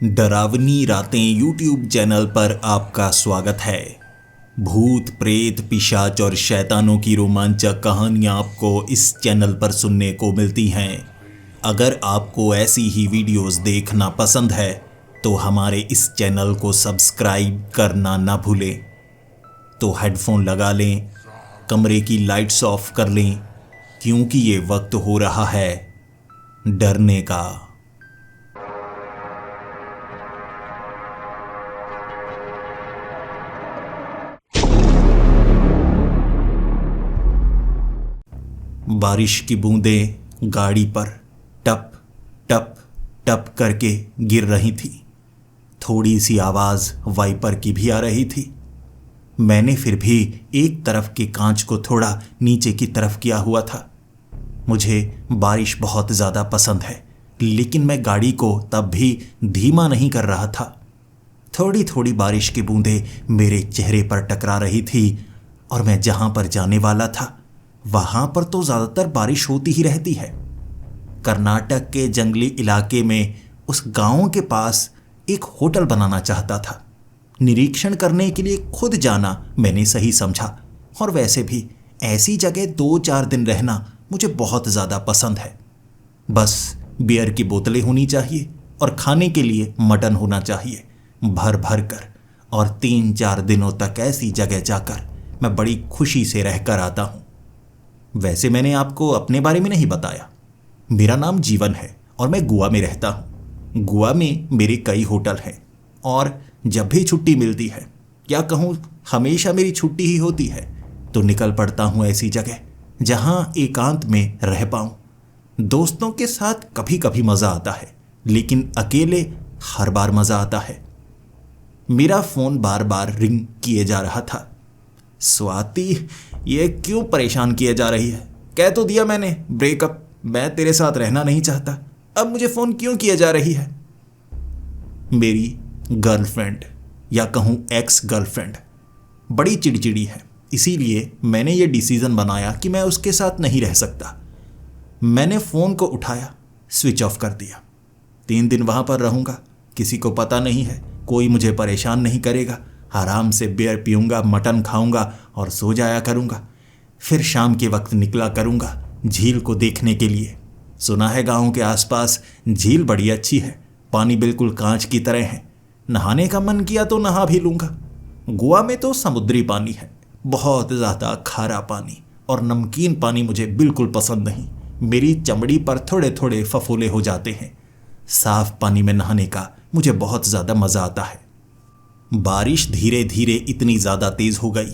डरावनी रातें YouTube channel पर आपका स्वागत है। भूत प्रेत पिशाच और शैतानों की रोमांचक कहानियाँ आपको इस चैनल पर सुनने को मिलती हैं। अगर आपको ऐसी ही वीडियोस देखना पसंद है तो हमारे इस चैनल को सब्सक्राइब करना ना भूलें। तो हेडफोन लगा लें, कमरे की लाइट्स ऑफ कर लें, क्योंकि ये वक्त हो रहा है डरने का। बारिश की बूंदें गाड़ी पर टप टप टप करके गिर रही थी। थोड़ी सी आवाज़ वाइपर की भी आ रही थी। मैंने फिर भी एक तरफ के कांच को थोड़ा नीचे की तरफ किया हुआ था। मुझे बारिश बहुत ज़्यादा पसंद है, लेकिन मैं गाड़ी को तब भी धीमा नहीं कर रहा था। थोड़ी थोड़ी बारिश की बूंदें मेरे चेहरे पर टकरा रही थी और मैं जहाँ पर जाने वाला था वहाँ पर तो ज़्यादातर बारिश होती ही रहती है। कर्नाटक के जंगली इलाके में उस गांव के पास एक होटल बनाना चाहता था। निरीक्षण करने के लिए खुद जाना मैंने सही समझा, और वैसे भी ऐसी जगह 2-4 दिन रहना मुझे बहुत ज़्यादा पसंद है। बस बियर की बोतलें होनी चाहिए और खाने के लिए मटन होना चाहिए भर भर कर, और 3-4 दिनों तक ऐसी जगह जाकर मैं बड़ी खुशी से रहकर आता हूँ। वैसे मैंने आपको अपने बारे में नहीं बताया। मेरा नाम जीवन है और मैं गोवा में रहता हूँ। गोवा में मेरे कई होटल हैं और जब भी छुट्टी मिलती है, क्या कहूँ हमेशा मेरी छुट्टी ही होती है, तो निकल पड़ता हूँ ऐसी जगह जहाँ एकांत में रह पाऊँ। दोस्तों के साथ कभी कभी मज़ा आता है, लेकिन अकेले हर बार मज़ा आता है। मेरा फ़ोन बार बार रिंग किए जा रहा था। स्वाति, ये क्यों परेशान किए जा रही है? कह तो दिया मैंने ब्रेकअप, मैं तेरे साथ रहना नहीं चाहता, अब मुझे फ़ोन क्यों किए जा रही है? मेरी गर्लफ्रेंड, या कहूँ एक्स गर्लफ्रेंड, बड़ी चिड़चिड़ी है। इसीलिए मैंने ये डिसीज़न बनाया कि मैं उसके साथ नहीं रह सकता। मैंने फ़ोन को उठाया, स्विच ऑफ कर दिया। 3 दिन वहाँ पर रहूँगा, किसी को पता नहीं है, कोई मुझे परेशान नहीं करेगा। आराम से बियर पीऊँगा, मटन खाऊँगा और सो जाया करूँगा। फिर शाम के वक्त निकला करूँगा झील को देखने के लिए। सुना है गाँव के आसपास झील बड़ी अच्छी है, पानी बिल्कुल कांच की तरह है। नहाने का मन किया तो नहा भी लूँगा। गोवा में तो समुद्री पानी है, बहुत ज़्यादा खारा पानी, और नमकीन पानी मुझे बिल्कुल पसंद नहीं। मेरी चमड़ी पर थोड़े थोड़े फफोले हो जाते हैं। साफ पानी में नहाने का मुझे बहुत ज़्यादा मज़ा आता है। बारिश धीरे धीरे इतनी ज़्यादा तेज़ हो गई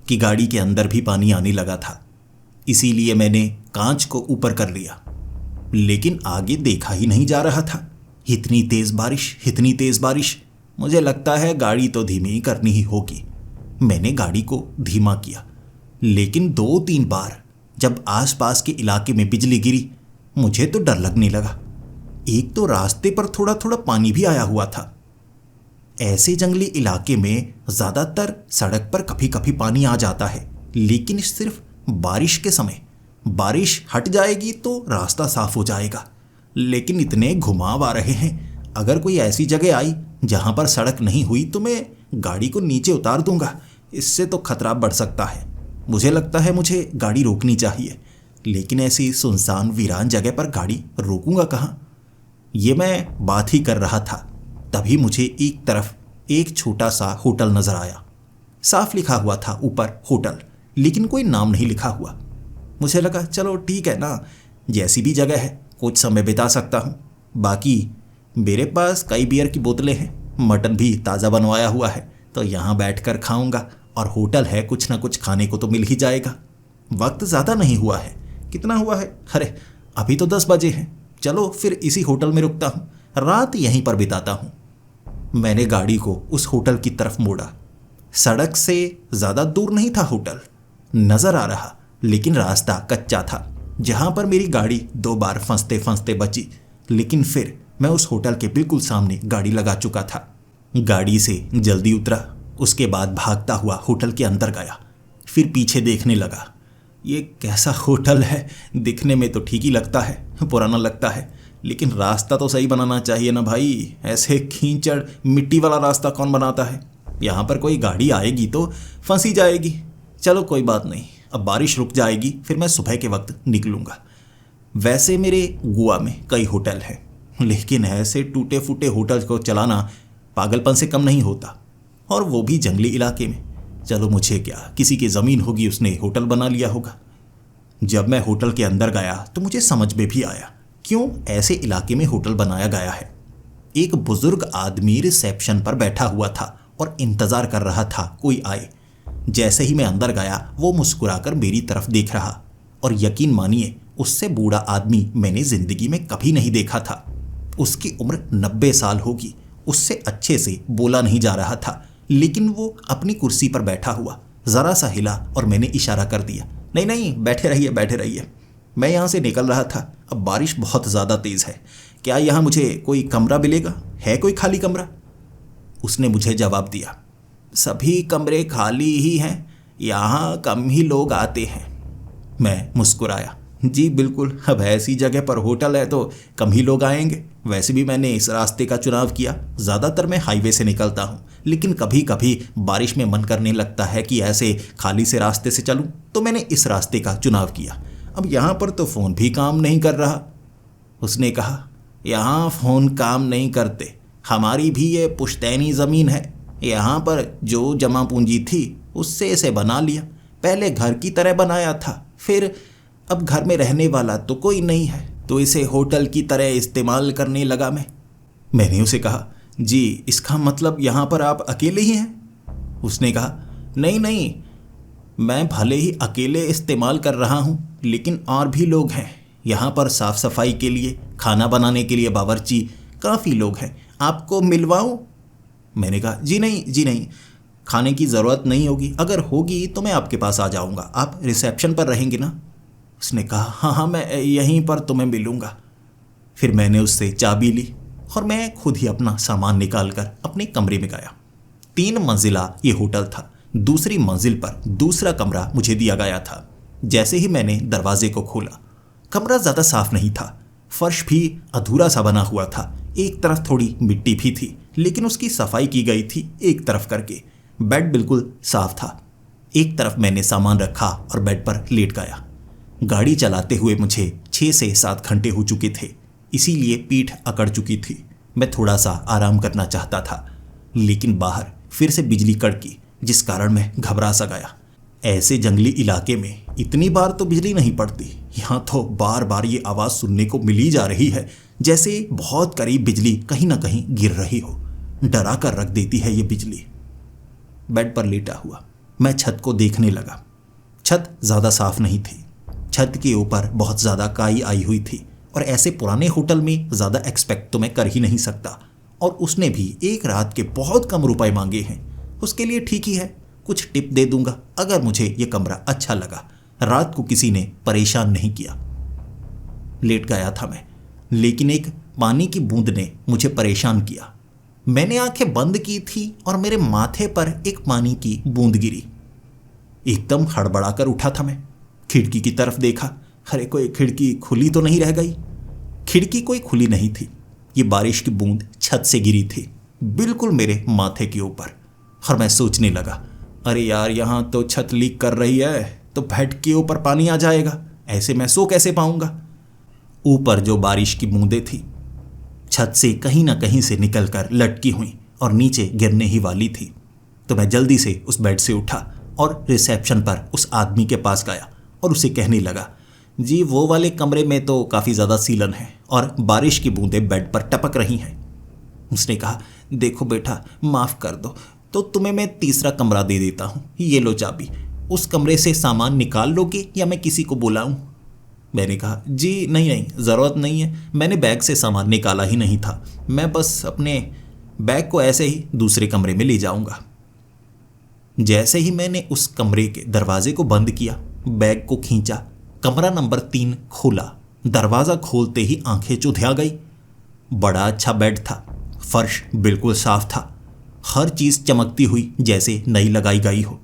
कि गाड़ी के अंदर भी पानी आने लगा था। इसीलिए मैंने कांच को ऊपर कर लिया, लेकिन आगे देखा ही नहीं जा रहा था। इतनी तेज़ बारिश, इतनी तेज़ बारिश, मुझे लगता है गाड़ी तो धीमी करनी ही होगी। मैंने गाड़ी को धीमा किया, लेकिन 2-3 बार जब आसपास के इलाके में बिजली गिरी, मुझे तो डर लगने लगा। एक तो रास्ते पर थोड़ा थोड़ा पानी भी आया हुआ था। ऐसे जंगली इलाके में ज़्यादातर सड़क पर कभी कभी पानी आ जाता है, लेकिन सिर्फ बारिश के समय। बारिश हट जाएगी तो रास्ता साफ हो जाएगा, लेकिन इतने घुमाव आ रहे हैं। अगर कोई ऐसी जगह आई जहाँ पर सड़क नहीं हुई तो मैं गाड़ी को नीचे उतार दूंगा। इससे तो खतरा बढ़ सकता है। मुझे लगता है मुझे गाड़ी रोकनी चाहिए, लेकिन ऐसी सुनसान वीरान जगह पर गाड़ी रोकूंगा कहाँ? ये मैं बात ही कर रहा था, तभी मुझे एक तरफ एक छोटा सा होटल नजर आया। साफ लिखा हुआ था ऊपर होटल, लेकिन कोई नाम नहीं लिखा हुआ। मुझे लगा चलो ठीक है ना, जैसी भी जगह है कुछ समय बिता सकता हूँ। बाकी मेरे पास कई बियर की बोतलें हैं, मटन भी ताज़ा बनवाया हुआ है, तो यहाँ बैठकर खाऊंगा, और होटल है, कुछ ना कुछ खाने को तो मिल ही जाएगा। वक्त ज़्यादा नहीं हुआ है। कितना हुआ है? अरे अभी तो 10 बजे हैं। चलो फिर इसी होटल में रुकता हूँ, रात यहीं पर बिताता हूँ। मैंने गाड़ी को उस होटल की तरफ मोड़ा। सड़क से ज़्यादा दूर नहीं था होटल, नज़र आ रहा, लेकिन रास्ता कच्चा था, जहाँ पर मेरी गाड़ी 2 बार फंसते फंसते बची। लेकिन फिर मैं उस होटल के बिल्कुल सामने गाड़ी लगा चुका था। गाड़ी से जल्दी उतरा, उसके बाद भागता हुआ होटल के अंदर गया। फिर पीछे देखने लगा। ये कैसा होटल है? दिखने में तो ठीक ही लगता है, पुराना लगता है, लेकिन रास्ता तो सही बनाना चाहिए ना भाई, ऐसे कीचड़ मिट्टी वाला रास्ता कौन बनाता है। यहाँ पर कोई गाड़ी आएगी तो फंसी जाएगी। चलो कोई बात नहीं, अब बारिश रुक जाएगी, फिर मैं सुबह के वक्त निकलूँगा। वैसे मेरे गोवा में कई होटल हैं, लेकिन ऐसे टूटे फूटे होटल को चलाना पागलपन से कम नहीं होता, और वो भी जंगली इलाके में। चलो मुझे क्या, किसी की ज़मीन होगी, उसने होटल बना लिया होगा। जब मैं होटल के अंदर गया तो मुझे समझ में भी आया क्यों ऐसे इलाके में होटल बनाया गया है। एक बुजुर्ग आदमी रिसेप्शन पर बैठा हुआ था और इंतज़ार कर रहा था कोई आए। जैसे ही मैं अंदर गया वो मुस्कुराकर मेरी तरफ देख रहा, और यकीन मानिए उससे बूढ़ा आदमी मैंने ज़िंदगी में कभी नहीं देखा था। उसकी उम्र 90 साल होगी। उससे अच्छे से बोला नहीं जा रहा था, लेकिन वो अपनी कुर्सी पर बैठा हुआ ज़रा सा हिला और मैंने इशारा कर दिया, नहीं नहीं बैठे रहिए बैठे रहिए। मैं यहाँ से निकल रहा था, अब बारिश बहुत ज़्यादा तेज़ है, क्या यहाँ मुझे कोई कमरा मिलेगा, है कोई खाली कमरा? उसने मुझे जवाब दिया, सभी कमरे खाली ही हैं, यहाँ कम ही लोग आते हैं। मैं मुस्कुराया, जी बिल्कुल, अब ऐसी जगह पर होटल है तो कम ही लोग आएंगे। वैसे भी मैंने इस रास्ते का चुनाव किया, ज़्यादातर मैं हाईवे से निकलता हूँ, लेकिन कभी कभी बारिश में मन करने लगता है कि ऐसे खाली से रास्ते से चलूँ, तो मैंने इस रास्ते का चुनाव किया। अब यहाँ पर तो फ़ोन भी काम नहीं कर रहा। उसने कहा, यहाँ फ़ोन काम नहीं करते, हमारी भी ये पुश्तैनी ज़मीन है, यहाँ पर जो जमा पूंजी थी उससे इसे बना लिया। पहले घर की तरह बनाया था, फिर अब घर में रहने वाला तो कोई नहीं है, तो इसे होटल की तरह इस्तेमाल करने लगा मैं। मैंने उसे कहा, जी इसका मतलब यहाँ पर आप अकेले ही हैं? उसने कहा, नहीं नहीं, मैं भले ही अकेले इस्तेमाल कर रहा हूँ, लेकिन और भी लोग हैं यहाँ पर, साफ़ सफाई के लिए, खाना बनाने के लिए बावर्ची, काफ़ी लोग हैं, आपको मिलवाऊँ? मैंने कहा, जी नहीं जी नहीं, खाने की ज़रूरत नहीं होगी, अगर होगी तो मैं आपके पास आ जाऊँगा, आप रिसेप्शन पर रहेंगे ना? उसने कहा, हाँ हाँ मैं यहीं पर तुम्हें मिलूँगा। फिर मैंने उससे चाबी ली और मैं खुद ही अपना सामान निकाल कर अपने कमरे में गया। 3 मंजिला ये होटल था। दूसरी मंजिल पर दूसरा कमरा मुझे दिया गया था। जैसे ही मैंने दरवाजे को खोला, कमरा ज़्यादा साफ नहीं था, फर्श भी अधूरा सा बना हुआ था, एक तरफ थोड़ी मिट्टी भी थी, लेकिन उसकी सफाई की गई थी एक तरफ करके। बेड बिल्कुल साफ था। एक तरफ मैंने सामान रखा और बेड पर लेट गया। गाड़ी चलाते हुए मुझे 6 से 7 घंटे हो चुके थे, इसीलिए पीठ अकड़ चुकी थी। मैं थोड़ा सा आराम करना चाहता था, लेकिन बाहर फिर से बिजली कड़की, जिस कारण मैं घबरा सा गया। ऐसे जंगली इलाके में इतनी बार तो बिजली नहीं पड़ती, यहाँ तो बार बार ये आवाज़ सुनने को मिली जा रही है, जैसे बहुत करीब बिजली कहीं ना कहीं गिर रही हो। डरा कर रख देती है ये बिजली। बेड पर लेटा हुआ मैं छत को देखने लगा। छत ज़्यादा साफ नहीं थी, छत के ऊपर बहुत ज़्यादा काई आई हुई थी, और ऐसे पुराने होटल में ज़्यादा एक्सपेक्ट तो मैं कर ही नहीं सकता। और उसने भी एक रात के बहुत कम रुपए मांगे हैं। उसके लिए ठीक ही है, कुछ टिप दे दूंगा अगर मुझे ये कमरा अच्छा लगा। रात को किसी ने परेशान नहीं किया। लेट गया था मैं, लेकिन एक पानी की बूंद ने मुझे परेशान किया। मैंने आंखें बंद की थी और मेरे माथे पर एक पानी की बूंद गिरी। एकदम हड़बड़ा कर उठा था मैं, खिड़की की तरफ देखा। अरे कोई खिड़की खुली तो नहीं रह गई? खिड़की कोई खुली नहीं थी। ये बारिश की बूंद छत से गिरी थी, बिल्कुल मेरे माथे के ऊपर। और मैं सोचने लगा, अरे यार यहाँ तो छत लीक कर रही है, तो बेड के ऊपर पानी आ जाएगा, ऐसे मैं सो कैसे पाऊंगा? ऊपर जो बारिश की बूंदें थी छत से कहीं ना कहीं से निकलकर लटकी हुई और नीचे गिरने ही वाली थी। तो मैं जल्दी से उस बेड से उठा और रिसेप्शन पर उस आदमी के पास गया और उसे कहने लगा, जी वो वाले कमरे में तो काफ़ी ज़्यादा सीलन है और बारिश की बूंदें बेड पर टपक रही हैं। उसने कहा, देखो बेटा माफ़ कर दो, तो तुम्हें मैं तीसरा कमरा दे देता हूँ, ये लो चाबी। उस कमरे से सामान निकाल लोगे या मैं किसी को बुलाऊँ? मैंने कहा, जी नहीं नहीं, ज़रूरत नहीं है, मैंने बैग से सामान निकाला ही नहीं था, मैं बस अपने बैग को ऐसे ही दूसरे कमरे में ले जाऊँगा। जैसे ही मैंने उस कमरे के दरवाजे को बंद किया, बैग को खींचा, कमरा नंबर 3 खोला। दरवाज़ा खोलते ही आंखें चुधिया गई। बड़ा अच्छा बेड था, फर्श बिल्कुल साफ था, हर चीज़ चमकती हुई जैसे नई लगाई गई हो।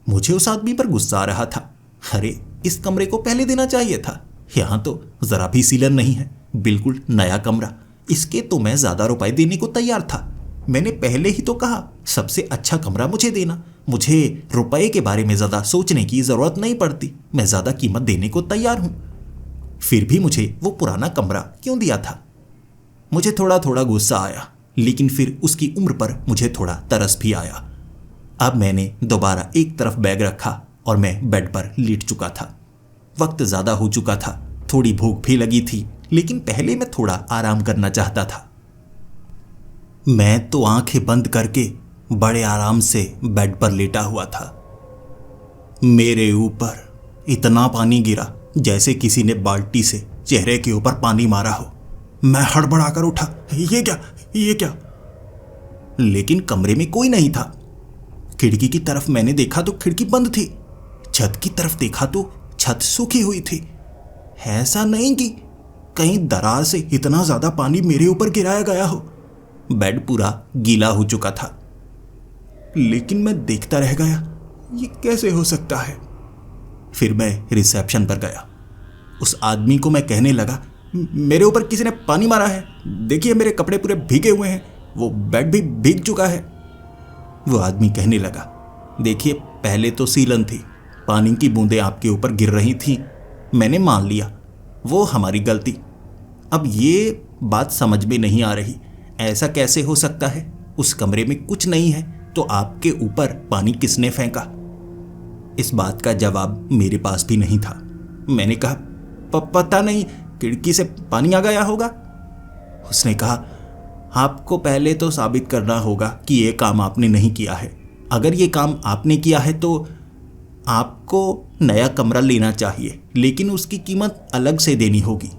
मुझे उस आदमी पर गुस्सा आ रहा था। अरे इस कमरे को पहले देना चाहिए था, यहाँ तो ज़रा भी सीलन नहीं है, बिल्कुल नया कमरा, इसके तो मैं ज़्यादा रुपए देने को तैयार था। मैंने पहले ही तो कहा सबसे अच्छा कमरा मुझे देना, मुझे रुपए के बारे में ज़्यादा सोचने की ज़रूरत नहीं पड़ती, मैं ज़्यादा कीमत देने को तैयार हूँ। फिर भी मुझे वो पुराना कमरा क्यों दिया था? मुझे थोड़ा थोड़ा गुस्सा आया, लेकिन फिर उसकी उम्र पर मुझे थोड़ा तरस भी आया। अब मैंने दोबारा एक तरफ बैग रखा और मैं बेड पर लेट चुका था। वक्त ज़्यादा हो चुका था, थोड़ी भूख भी लगी थी, लेकिन पहले मैं थोड़ा आराम करना चाहता था। मैं तो आंखें बंद करके बड़े आराम से बेड पर लेटा हुआ था। मेरे ऊपर इतना पानी गिरा जैसे किसी ने बाल्टी से चेहरे के ऊपर पानी मारा हो। मैं हड़बड़ाकर उठा, ये क्या? लेकिन कमरे में कोई नहीं था। खिड़की की तरफ मैंने देखा तो खिड़की बंद थी। छत की तरफ देखा तो छत सूखी हुई थी। ऐसा नहीं कि कहीं दरार से इतना ज्यादा पानी मेरे ऊपर गिराया गया हो। बेड पूरा गीला हो चुका था, लेकिन मैं देखता रह गया, ये कैसे हो सकता है? फिर मैं रिसेप्शन पर गया। उस आदमी को मैं कहने लगा, मेरे ऊपर किसी ने पानी मारा है, देखिए मेरे कपड़े पूरे भीगे हुए हैं, वो बेड भी भीग चुका है। वो आदमी कहने लगा, देखिए पहले तो सीलन थी, पानी की बूंदें आपके ऊपर गिर रही थीं, मैंने मान लिया, वो हमारी गलती। अब ये बात समझ में नहीं आ रही, ऐसा कैसे हो सकता है? उस कमरे में कुछ नहीं है तो आपके ऊपर पानी किसने फेंका? इस बात का जवाब मेरे पास भी नहीं था। मैंने कहा, पता नहीं, खिड़की से पानी आ गया होगा। उसने कहा, आपको पहले तो साबित करना होगा कि ये काम आपने नहीं किया है। अगर ये काम आपने किया है तो आपको नया कमरा लेना चाहिए, लेकिन उसकी कीमत अलग से देनी होगी।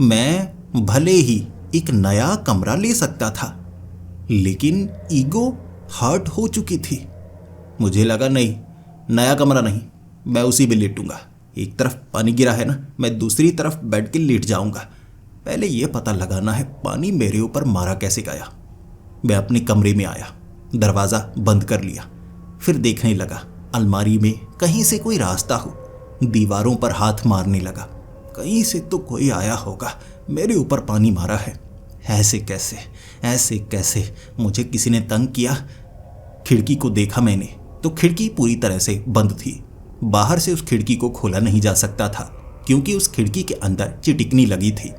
मैं भले ही एक नया कमरा ले सकता था, लेकिन ईगो हर्ट हो चुकी थी। मुझे लगा, नहीं, नया कमरा नहीं, मैं उसी में लेटूंगा। एक तरफ पानी गिरा है ना, मैं दूसरी तरफ बेड के लेट जाऊंगा। पहले यह पता लगाना है पानी मेरे ऊपर मारा कैसे गया। मैं अपने कमरे में आया, दरवाज़ा बंद कर लिया, फिर देखने लगा अलमारी में कहीं से कोई रास्ता हो। दीवारों पर हाथ मारने लगा, कहीं से तो कोई आया होगा, मेरे ऊपर पानी मारा है। ऐसे कैसे मुझे किसी ने तंग किया। खिड़की को देखा मैंने तो खिड़की पूरी तरह से बंद थी। बाहर से उस खिड़की को खोला नहीं जा सकता था, क्योंकि उस खिड़की के अंदर चिटिकनी लगी थी।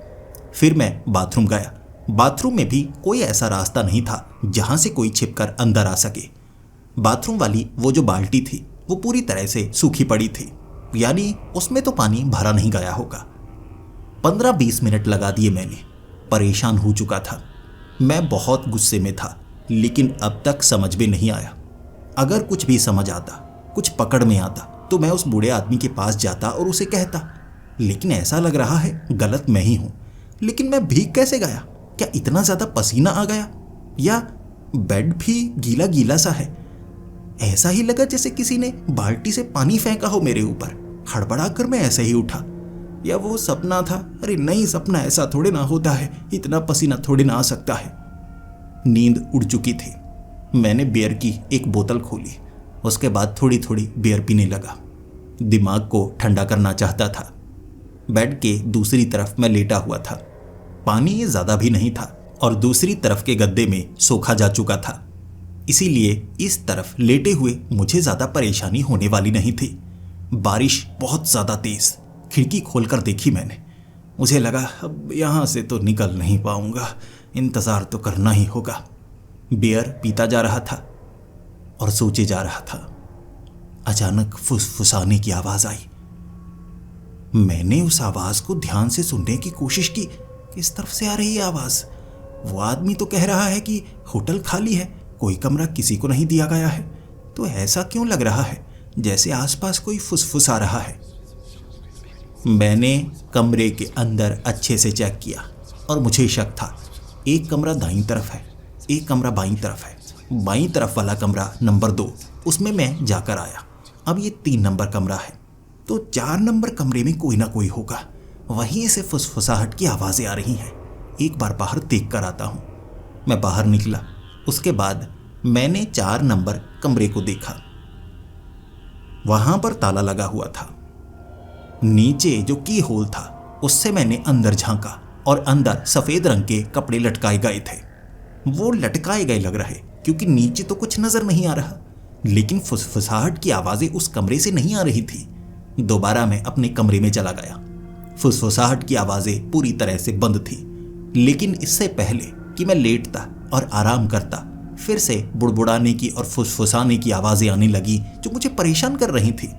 फिर मैं बाथरूम गया। बाथरूम में भी कोई ऐसा रास्ता नहीं था जहां से कोई छिपकर अंदर आ सके। बाथरूम वाली वो जो बाल्टी थी वो पूरी तरह से सूखी पड़ी थी, यानी उसमें तो पानी भरा नहीं गया होगा। 15-20 मिनट लगा दिए मैंने, परेशान हो चुका था। मैं बहुत गुस्से में था, लेकिन अब तक समझ में नहीं आया। अगर कुछ भी समझ आता, कुछ पकड़ में आता, तो मैं उस बूढ़े आदमी के पास जाता और उसे कहता। लेकिन ऐसा लग रहा है गलत मैं ही हूं। लेकिन मैं भीग कैसे गया? क्या इतना ज्यादा पसीना आ गया? या बेड भी गीला गीला सा है? ऐसा ही लगा जैसे किसी ने बाल्टी से पानी फेंका हो मेरे ऊपर। हड़बड़ा कर मैं ऐसे ही उठा। या वो सपना था? अरे नहीं, सपना ऐसा थोड़े ना होता है, इतना पसीना थोड़े ना आ सकता है। नींद उड़ चुकी थी। मैंने बियर की एक बोतल खोली, उसके बाद थोड़ी थोड़ी बियर पीने लगा। दिमाग को ठंडा करना चाहता था। बेड के दूसरी तरफ मैं लेटा हुआ था। पानी ज़्यादा भी नहीं था और दूसरी तरफ के गद्दे में सोखा जा चुका था, इसीलिए इस तरफ लेटे हुए मुझे ज़्यादा परेशानी होने वाली नहीं थी। बारिश बहुत ज़्यादा तेज़। खिड़की खोलकर देखी मैंने। मुझे लगा अब यहाँ से तो निकल नहीं पाऊंगा, इंतज़ार तो करना ही होगा। बियर पीता जा रहा था और सोचे जा रहा था। अचानक फुसफुसाने की आवाज़ आई। मैंने उस आवाज़ को ध्यान से सुनने की कोशिश की। किस तरफ से आ रही है आवाज़? वो आदमी तो कह रहा है कि होटल खाली है, कोई कमरा किसी को नहीं दिया गया है। तो ऐसा क्यों लग रहा है जैसे आसपास कोई फुसफुसा रहा है? मैंने कमरे के अंदर अच्छे से चेक किया और मुझे शक था। एक कमरा दाईं तरफ है, एक कमरा बाईं तरफ है। बाईं तरफ वाला कमरा नंबर 2, उसमें मैं जाकर आया। अब ये 3 नंबर कमरा है, तो 4 नंबर कमरे में कोई ना कोई होगा। वहीं से फुसफुसाहट की आवाज़ें आ रही हैं। एक बार बाहर देख कर आता हूँ। मैं बाहर निकला। उसके बाद मैंने 4 नंबर कमरे को देखा। वहाँ पर ताला लगा हुआ था। नीचे जो की होल था उससे मैंने अंदर झांका और अंदर सफ़ेद रंग के कपड़े लटकाए गए थे। वो लटकाए गए लग रहे क्योंकि नीचे तो कुछ नज़र नहीं आ रहा, लेकिन फुसफुसाहट की आवाज़ें उस कमरे से नहीं आ रही थी। दोबारा मैं अपने कमरे में चला गया। फुसफुसाहट की आवाज़ें पूरी तरह से बंद थी, लेकिन इससे पहले कि मैं लेटता और आराम करता, फिर से बुड़बुड़ाने की और फुसफुसाने की आवाज़ें आने लगी जो मुझे परेशान कर रही थी।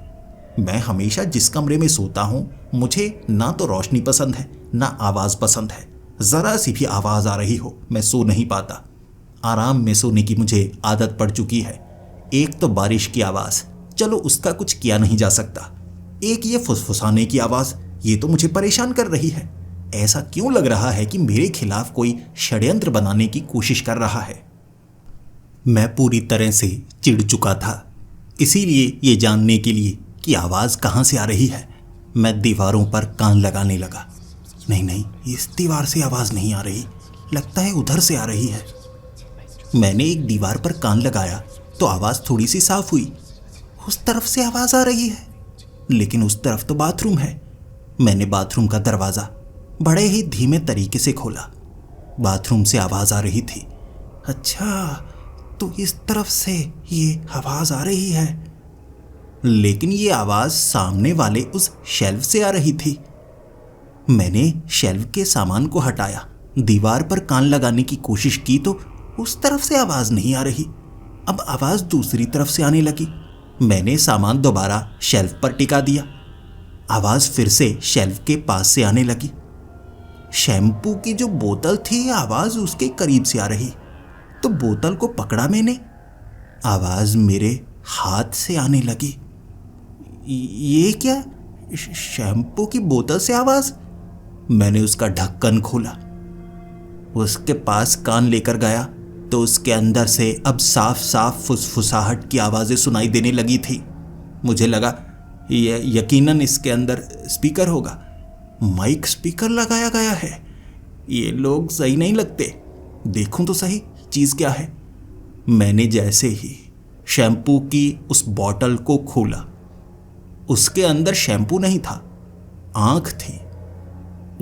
मैं हमेशा जिस कमरे में सोता हूँ, मुझे ना तो रोशनी पसंद है ना आवाज़ पसंद है। ज़रा सी भी आवाज़ आ रही हो मैं सो नहीं पाता। आराम में सोने की मुझे आदत पड़ चुकी है। एक तो बारिश की आवाज़, चलो उसका कुछ किया नहीं जा सकता। एक ये फुसफुसाने की आवाज़, ये तो मुझे परेशान कर रही है। ऐसा क्यों लग रहा है कि मेरे खिलाफ कोई षड्यंत्र बनाने की कोशिश कर रहा है। मैं पूरी तरह से चिढ़ चुका था। इसीलिए ये जानने के लिए कि आवाज़ कहाँ से आ रही है, मैं दीवारों पर कान लगाने लगा। नहीं, इस दीवार से आवाज़ नहीं आ रही, लगता है उधर से आ रही है। मैंने एक दीवार पर कान लगाया तो आवाज़ थोड़ी सी साफ हुई। उस तरफ से आवाज़ आ रही है, लेकिन उस तरफ तो बाथरूम है। मैंने बाथरूम का दरवाज़ा बड़े ही धीमे तरीके से खोला। बाथरूम से आवाज़ आ रही थी। अच्छा, तो इस तरफ से ये आवाज़ आ रही है, लेकिन ये आवाज़ सामने वाले उस शेल्फ से आ रही थी। मैंने शेल्फ के सामान को हटाया, दीवार पर कान लगाने की कोशिश की तो उस तरफ से आवाज़ नहीं आ रही। अब आवाज़ दूसरी तरफ से आने लगी। मैंने सामान दोबारा शेल्फ पर टिका दिया। आवाज़ फिर से शेल्फ के पास से आने लगी। शैम्पू की जो बोतल थी, आवाज़ उसके करीब से आ रही, तो बोतल को पकड़ा मैंने। आवाज़ मेरे हाथ से आने लगी। ये क्या, शैम्पू की बोतल से आवाज़? मैंने उसका ढक्कन खोला, उसके पास कान लेकर गया तो उसके अंदर से अब साफ साफ फुसफुसाहट की आवाज़ें सुनाई देने लगी थी। मुझे लगा ये यकीनन इसके अंदर स्पीकर होगा। माइक स्पीकर लगाया गया है। ये लोग सही नहीं लगते, देखूं तो सही चीज़ क्या है। मैंने जैसे ही शैम्पू की उस बॉटल को खोला, उसके अंदर शैम्पू नहीं था, आंख थी।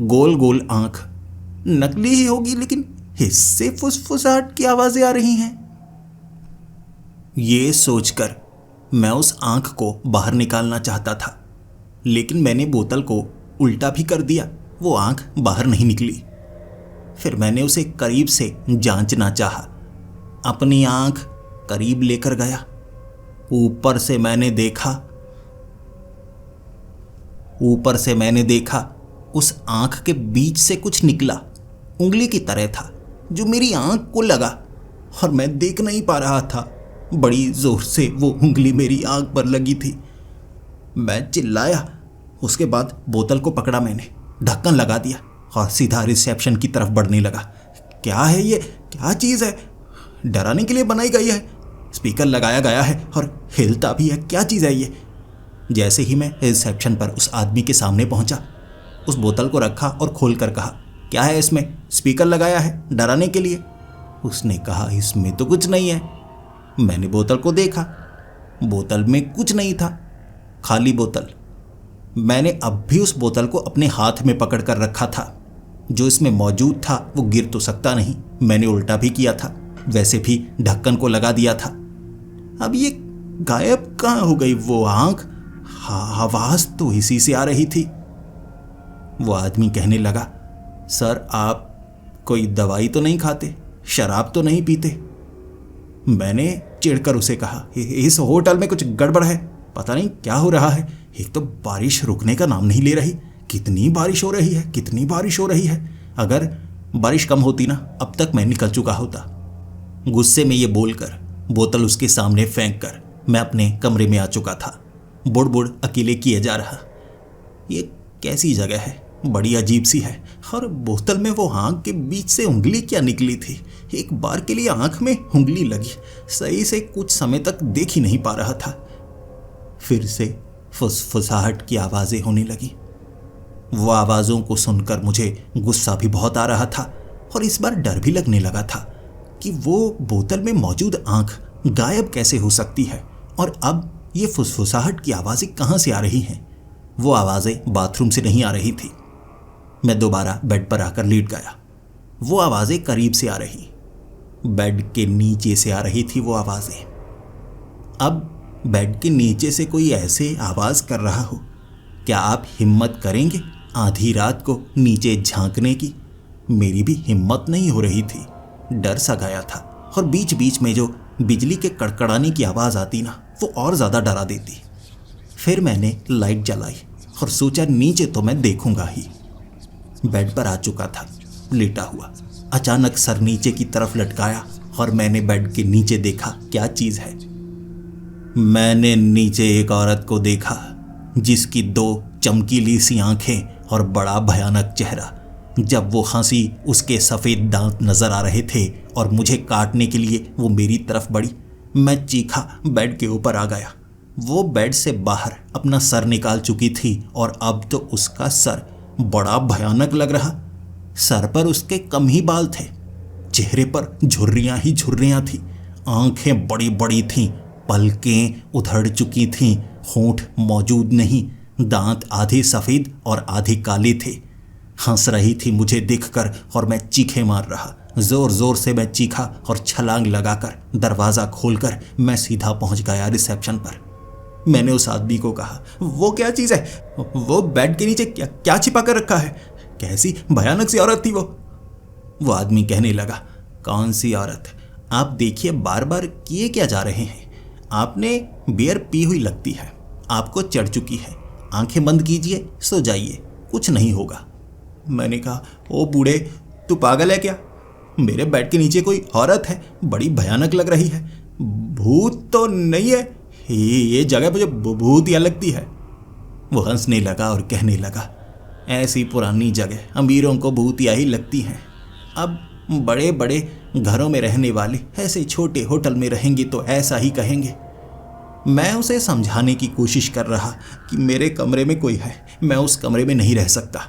गोल गोल आंख, नकली ही होगी, लेकिन इससे फुसफुसाहट की आवाज़ें आ रही हैं। ये सोचकर मैं उस आंख को बाहर निकालना चाहता था, लेकिन मैंने बोतल को उल्टा भी कर दिया, वो आंख बाहर नहीं निकली। फिर मैंने उसे करीब से जांचना चाहा। अपनी आंख करीब लेकर गया, ऊपर से मैंने देखा उस आंख के बीच से कुछ निकला, उंगली की तरह था, जो मेरी आंख को लगा और मैं देख नहीं पा रहा था। बड़ी जोर से वो उंगली मेरी आंख पर लगी थी। मैं चिल्लाया। उसके बाद बोतल को पकड़ा मैंने, ढक्कन लगा दिया और सीधा रिसेप्शन की तरफ बढ़ने लगा। क्या है ये, क्या चीज़ है? डराने के लिए बनाई गई है, स्पीकर लगाया गया है और हिलता भी है, क्या चीज़ है ये? जैसे ही मैं रिसेप्शन पर उस आदमी के सामने पहुंचा, उस बोतल को रखा और खोल कर कहा, क्या है इसमें? स्पीकर लगाया है डराने के लिए। उसने कहा, इसमें तो कुछ नहीं है। मैंने बोतल को देखा, बोतल में कुछ नहीं था, खाली बोतल। मैंने अब भी उस बोतल को अपने हाथ में पकड़ कर रखा था। जो इसमें मौजूद था वो गिर तो सकता नहीं, मैंने उल्टा भी किया था, वैसे भी ढक्कन को लगा दिया था। अब ये गायब कहाँ हो गई वो आंख? आवाज़ तो इसी से आ रही थी। वो आदमी कहने लगा, सर आप कोई दवाई तो नहीं खाते, शराब तो नहीं पीते? मैंने चिढ़कर उसे कहा, इस होटल में कुछ गड़बड़ है, पता नहीं क्या हो रहा है। एक तो बारिश रुकने का नाम नहीं ले रही, कितनी बारिश हो रही है, कितनी बारिश हो रही है। अगर बारिश कम होती ना, अब तक मैं निकल चुका होता। गुस्से में ये बोलकर बोतल उसके सामने फेंक कर मैं अपने कमरे में आ चुका था, बुड़ अकेले किए जा रहा। ये कैसी जगह है, बड़ी अजीब सी है। और बोतल में वो आँख के बीच से उंगली क्या निकली थी? एक बार के लिए आँख में उंगली लगी, सही से कुछ समय तक देख ही नहीं पा रहा था। फिर से फुसफुसाहट की आवाज़ें होने लगी। वो आवाज़ों को सुनकर मुझे गुस्सा भी बहुत आ रहा था और इस बार डर भी लगने लगा था कि वो बोतल में मौजूद आँख गायब कैसे हो सकती है और अब ये फुसफुसाहट की आवाज़ें कहाँ से आ रही हैं। वो आवाज़ें बाथरूम से नहीं आ रही थी। मैं दोबारा बेड पर आकर लेट गया। वो आवाज़ें करीब से आ रही, बेड के नीचे से आ रही थी वो आवाज़ें। अब बेड के नीचे से कोई ऐसे आवाज़ कर रहा हो, क्या आप हिम्मत करेंगे आधी रात को नीचे झांकने की? मेरी भी हिम्मत नहीं हो रही थी, डर सा गया था। और बीच बीच में जो बिजली के कड़कड़ाने की आवाज़ आती ना, वो और ज़्यादा डरा देती। फिर मैंने लाइट जलाई और सोचा नीचे तो मैं देखूंगा ही। बेड पर आ चुका था, लेटा हुआ। अचानक सर नीचे की तरफ लटकाया और मैंने बेड के नीचे देखा क्या चीज़ है। मैंने नीचे एक औरत को देखा जिसकी 2 चमकीली सी आंखें और बड़ा भयानक चेहरा। जब वो हंसी, उसके सफ़ेद दांत नजर आ रहे थे और मुझे काटने के लिए वो मेरी तरफ बढ़ी। मैं चीखा, बेड के ऊपर आ गया। वो बेड से बाहर अपना सर निकाल चुकी थी और अब तो उसका सर बड़ा भयानक लग रहा। सर पर उसके कम ही बाल थे, चेहरे पर झुर्रियाँ ही झुर्रियाँ थी, आंखें बड़ी बड़ी थीं, पलकें उधड़ चुकी थीं, होंठ मौजूद नहीं, दांत आधे सफ़ेद और आधे काले थे। हंस रही थी मुझे देखकर और मैं चीखे मार रहा। ज़ोर ज़ोर से मैं चीखा और छलांग लगाकर दरवाज़ा खोलकर मैं सीधा पहुंच गया रिसेप्शन पर। मैंने उस आदमी को कहा, वो क्या चीज़ है? वो बेड के नीचे क्या छिपा कर रखा है? कैसी भयानक सी औरत थी वो? वो आदमी कहने लगा, कौन सी औरत? आप देखिए, बार बार किए क्या जा रहे हैं? आपने बियर पी हुई लगती है, आपको चढ़ चुकी है। आंखें बंद कीजिए, सो जाइए, कुछ नहीं होगा। मैंने कहा, ओ बूढ़े, तू पागल है क्या? मेरे बेड के नीचे कोई औरत है, बड़ी भयानक लग रही है। भूत तो नहीं है? ये जगह मुझे भूत या लगती है। वो हंसने लगा और कहने लगा, ऐसी पुरानी जगह अमीरों को भूतिया ही लगती हैं। अब बड़े बड़े घरों में रहने वाले ऐसे छोटे होटल में रहेंगे तो ऐसा ही कहेंगे। मैं उसे समझाने की कोशिश कर रहा कि मेरे कमरे में कोई है, मैं उस कमरे में नहीं रह सकता।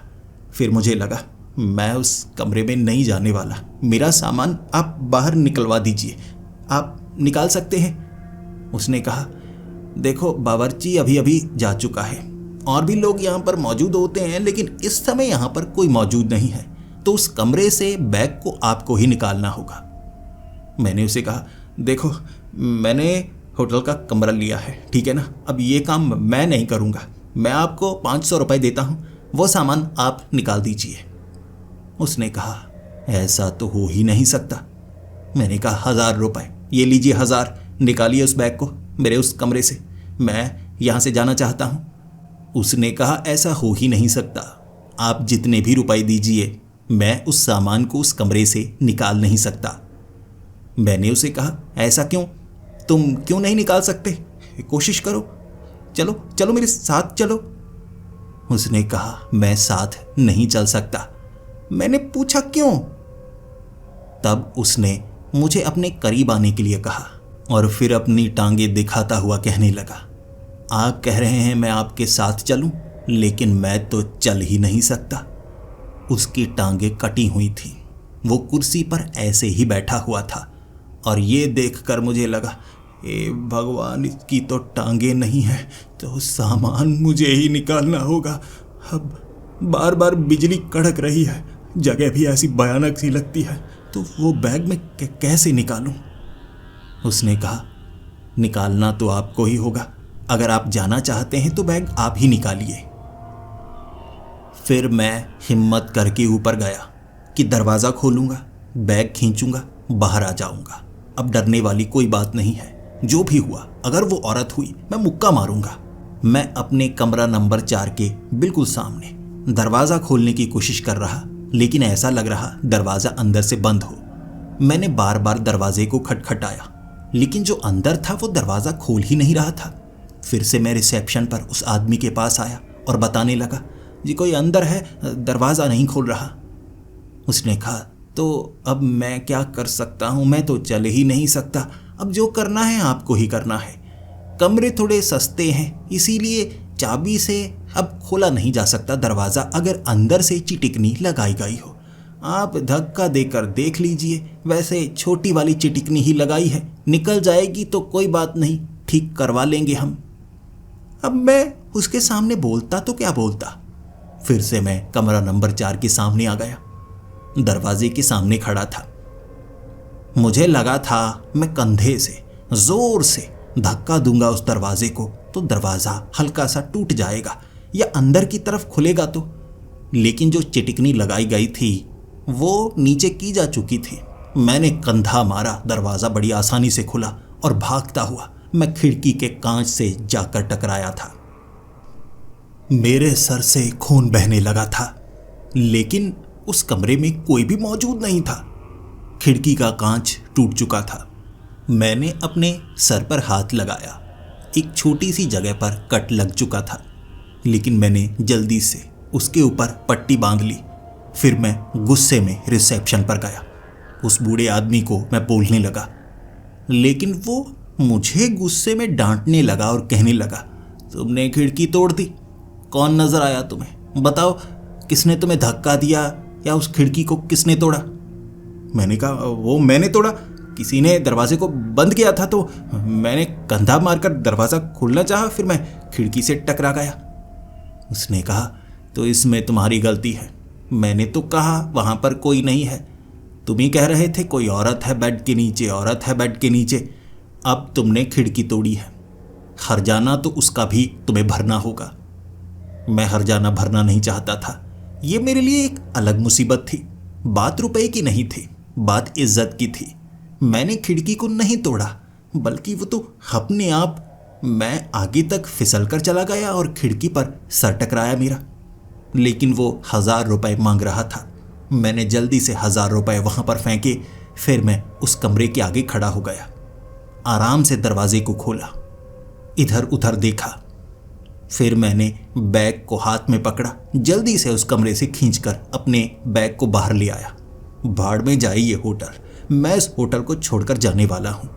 फिर मुझे लगा मैं उस कमरे में नहीं जाने वाला। मेरा सामान आप बाहर निकलवा दीजिए। आप निकाल सकते हैं? उसने कहा, देखो बावर्ची अभी अभी जा चुका है, और भी लोग यहाँ पर मौजूद होते हैं, लेकिन इस समय यहाँ पर कोई मौजूद नहीं है, तो उस कमरे से बैग को आपको ही निकालना होगा। मैंने उसे कहा, देखो मैंने होटल का कमरा लिया है, ठीक है ना? अब ये काम मैं नहीं करूँगा। मैं आपको 500 रुपये देता हूँ, वो सामान आप निकाल दीजिए। उसने कहा, ऐसा तो हो ही नहीं सकता। मैंने कहा, 1000 रुपये, ये लीजिए 1000, निकालिए उस बैग को मेरे उस कमरे से, मैं यहाँ से जाना चाहता हूँ। उसने कहा, ऐसा हो ही नहीं सकता, आप जितने भी रुपए दीजिए, मैं उस सामान को उस कमरे से निकाल नहीं सकता। मैंने उसे कहा, ऐसा क्यों? तुम क्यों नहीं निकाल सकते? कोशिश करो, चलो चलो मेरे साथ चलो। उसने कहा, मैं साथ नहीं चल सकता। मैंने पूछा, क्यों? तब उसने मुझे अपने करीब आने के लिए कहा और फिर अपनी टांगे दिखाता हुआ कहने लगा, आप कह रहे हैं मैं आपके साथ चलूं, लेकिन मैं तो चल ही नहीं सकता। उसकी टांगे कटी हुई थी, वो कुर्सी पर ऐसे ही बैठा हुआ था और ये देखकर मुझे लगा, ए भगवान, इसकी तो टांगे नहीं है, तो सामान मुझे ही निकालना होगा। अब बार बार बिजली कड़क रही है, जगह भी ऐसी भयानक सी लगती है, तो वो बैग में कैसे निकालूं? उसने कहा, निकालना तो आपको ही होगा, अगर आप जाना चाहते हैं तो बैग आप ही निकालिए। फिर मैं हिम्मत करके ऊपर गया कि दरवाज़ा खोलूंगा, बैग खींचूंगा, बाहर आ जाऊंगा। अब डरने वाली कोई बात नहीं है, जो भी हुआ, अगर वो औरत हुई मैं मुक्का मारूंगा। मैं अपने कमरा नंबर 4 के बिल्कुल सामने दरवाज़ा खोलने की कोशिश कर रहा, लेकिन ऐसा लग रहा दरवाज़ा अंदर से बंद हो। मैंने बार बार दरवाजे को खटखटाया, लेकिन जो अंदर था वो दरवाज़ा खोल ही नहीं रहा था। फिर से मैं रिसेप्शन पर उस आदमी के पास आया और बताने लगा, जी कोई अंदर है, दरवाज़ा नहीं खोल रहा। उसने कहा, तो अब मैं क्या कर सकता हूँ? मैं तो चल ही नहीं सकता। अब जो करना है आपको ही करना है। कमरे थोड़े सस्ते हैं, इसीलिए चाबी से अब खोला नहीं जा सकता दरवाज़ा, अगर अंदर से चिटिकनी लगाई गई हो। आप धक्का देकर देख लीजिए, वैसे छोटी वाली चिटिकनी ही लगाई है, निकल जाएगी तो कोई बात नहीं, ठीक करवा लेंगे हम। अब मैं उसके सामने बोलता तो क्या बोलता, फिर से मैं कमरा नंबर 4 के सामने आ गया। दरवाजे के सामने खड़ा था। मुझे लगा था मैं कंधे से जोर से धक्का दूंगा उस दरवाजे को तो दरवाज़ा हल्का सा टूट जाएगा या अंदर की तरफ खुलेगा तो, लेकिन जो चिटिकनी लगाई गई थी वो नीचे की जा चुकी थी। मैंने कंधा मारा, दरवाज़ा बड़ी आसानी से खुला और भागता हुआ मैं खिड़की के कांच से जाकर टकराया था। मेरे सर से खून बहने लगा था, लेकिन उस कमरे में कोई भी मौजूद नहीं था। खिड़की का कांच टूट चुका था। मैंने अपने सर पर हाथ लगाया। एक छोटी सी जगह पर कट लग चुका था, लेकिन मैंने जल्दी से उसके ऊपर पट्टी बांध ली। फिर मैं गुस्से में रिसेप्शन पर गया। उस बूढ़े आदमी को मैं बोलने लगा, लेकिन वो मुझे गुस्से में डांटने लगा और कहने लगा, तुमने खिड़की तोड़ दी। कौन नजर आया तुम्हें? बताओ, किसने तुम्हें धक्का दिया या उस खिड़की को किसने तोड़ा? मैंने कहा, वो मैंने तोड़ा। किसी ने दरवाजे को बंद किया था तो मैंने कंधा मारकर दरवाज़ा खोलना चाहा, फिर मैं खिड़की से टकरा गया। उसने कहा, तो इसमें तुम्हारी गलती है। मैंने तो कहा वहाँ पर कोई नहीं है। तुम ही कह रहे थे कोई औरत है बेड के नीचे, औरत है बेड के नीचे। अब तुमने खिड़की तोड़ी है। हर्जाना तो उसका भी तुम्हें भरना होगा। मैं हर्जाना भरना नहीं चाहता था। ये मेरे लिए एक अलग मुसीबत थी। बात रुपए की नहीं थी, बात इज्जत की थी। मैंने खिड़की को नहीं तोड़ा, बल्कि वो तो अपने आप मैं आगे तक फिसल कर चला गया और खिड़की पर सर टकराया मेरा। लेकिन वो 1000 रुपये मांग रहा था। मैंने जल्दी से 1000 रुपये वहाँ पर फेंके। फिर मैं उस कमरे के आगे खड़ा हो गया। आराम से दरवाजे को खोला, इधर उधर देखा। फिर मैंने बैग को हाथ में पकड़ा, जल्दी से उस कमरे से खींचकर अपने बैग को बाहर ले आया। भाड़ में जाए ये होटल, मैं इस होटल को छोड़कर जाने वाला हूँ।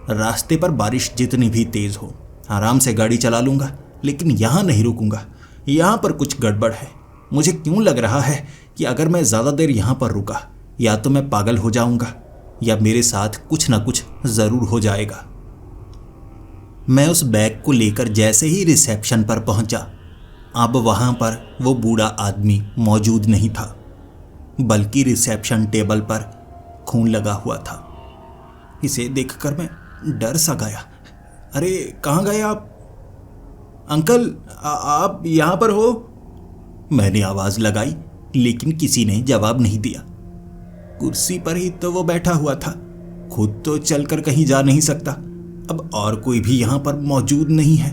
रास्ते पर बारिश जितनी भी तेज़ हो आराम से गाड़ी चला लूँगा, लेकिन यहाँ नहीं रुकूँगा। यहाँ पर कुछ गड़बड़ है। मुझे क्यों लग रहा है कि अगर मैं ज़्यादा देर यहाँ पर रुका या तो मैं पागल हो जाऊँगा या मेरे साथ कुछ ना कुछ ज़रूर हो जाएगा। मैं उस बैग को लेकर जैसे ही रिसेप्शन पर पहुँचा, अब वहाँ पर वो बूढ़ा आदमी मौजूद नहीं था, बल्कि रिसेप्शन टेबल पर खून लगा हुआ था। इसे देखकर मैं डर सा गया। अरे कहाँ गए आप? अंकल, आप यहाँ पर हो? मैंने आवाज़ लगाई, लेकिन किसी ने जवाब नहीं दिया। कुर्सी पर ही तो वो बैठा हुआ था, खुद तो चलकर कहीं जा नहीं सकता। अब और कोई भी यहाँ पर मौजूद नहीं है।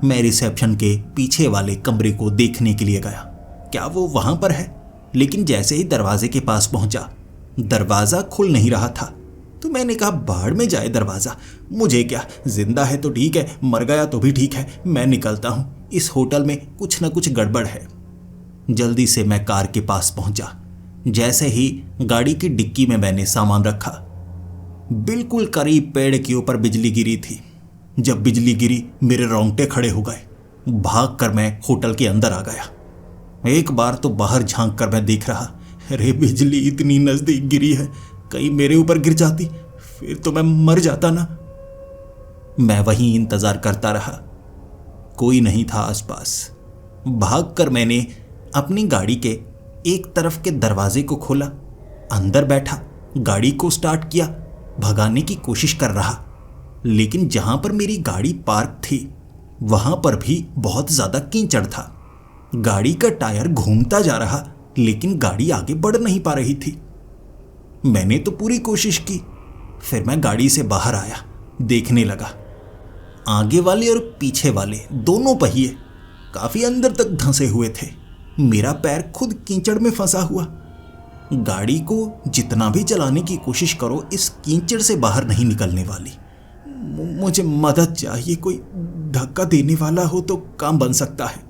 मैं रिसेप्शन के पीछे वाले कमरे को देखने के लिए गया, क्या वो वहाँ पर है? लेकिन जैसे ही दरवाजे के पास पहुँचा, दरवाज़ा खुल नहीं रहा था। तो मैंने कहा, बाहर में जाए दरवाज़ा, मुझे क्या, जिंदा है तो ठीक है, मर गया तो भी ठीक है, मैं निकलता हूँ। इस होटल में कुछ ना कुछ गड़बड़ है। जल्दी से मैं कार के पास पहुँचा। जैसे ही गाड़ी की डिक्की में मैंने सामान रखा, बिल्कुल करीब पेड़ के ऊपर बिजली गिरी थी। जब बिजली गिरी, मेरे रोंगटे खड़े हो गए। भाग कर मैं होटल के अंदर आ गया। एक बार तो बाहर झांक कर मैं देख रहा, अरे बिजली इतनी नज़दीक गिरी है, कहीं मेरे ऊपर गिर जाती, फिर तो मैं मर जाता ना। मैं वहीं इंतज़ार करता रहा, कोई नहीं था आसपास। भागकर मैंने अपनी गाड़ी के एक तरफ के दरवाजे को खोला, अंदर बैठा, गाड़ी को स्टार्ट किया, भगाने की कोशिश कर रहा। लेकिन जहां पर मेरी गाड़ी पार्क थी, वहां पर भी बहुत ज़्यादा कीचड़ था। गाड़ी का टायर घूमता जा रहा, लेकिन गाड़ी आगे बढ़ नहीं पा रही थी। मैंने तो पूरी कोशिश की। फिर मैं गाड़ी से बाहर आया, देखने लगा। आगे वाले और पीछे वाले दोनों पहिए काफ़ी अंदर तक धंसे हुए थे। मेरा पैर खुद कीचड़ में फंसा हुआ। गाड़ी को जितना भी चलाने की कोशिश करो, इस कीचड़ से बाहर नहीं निकलने वाली। मुझे मदद चाहिए, कोई धक्का देने वाला हो तो काम बन सकता है।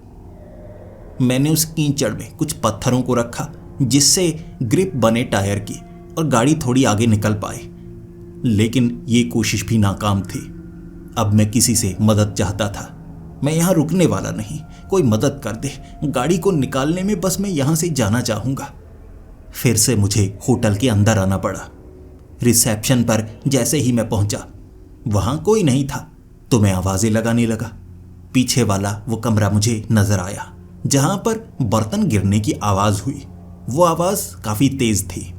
मैंने उस कीचड़ में कुछ पत्थरों को रखा, जिससे ग्रिप बने टायर की और गाड़ी थोड़ी आगे निकल पाए। लेकिन ये कोशिश भी नाकाम थी। अब मैं किसी से मदद चाहता था। मैं यहाँ रुकने वाला नहीं, कोई मदद कर दे, गाड़ी को निकालने में बस मैं यहाँ से जाना चाहूँगा। फिर से मुझे होटल के अंदर आना पड़ा। रिसेप्शन पर जैसे ही मैं पहुँचा, वहाँ कोई नहीं था, तो मैं आवाज़ें लगाने लगा। पीछे वाला वो कमरा मुझे नज़र आया। जहां पर बर्तन गिरने की आवाज हुई। वो आवाज काफी तेज थी।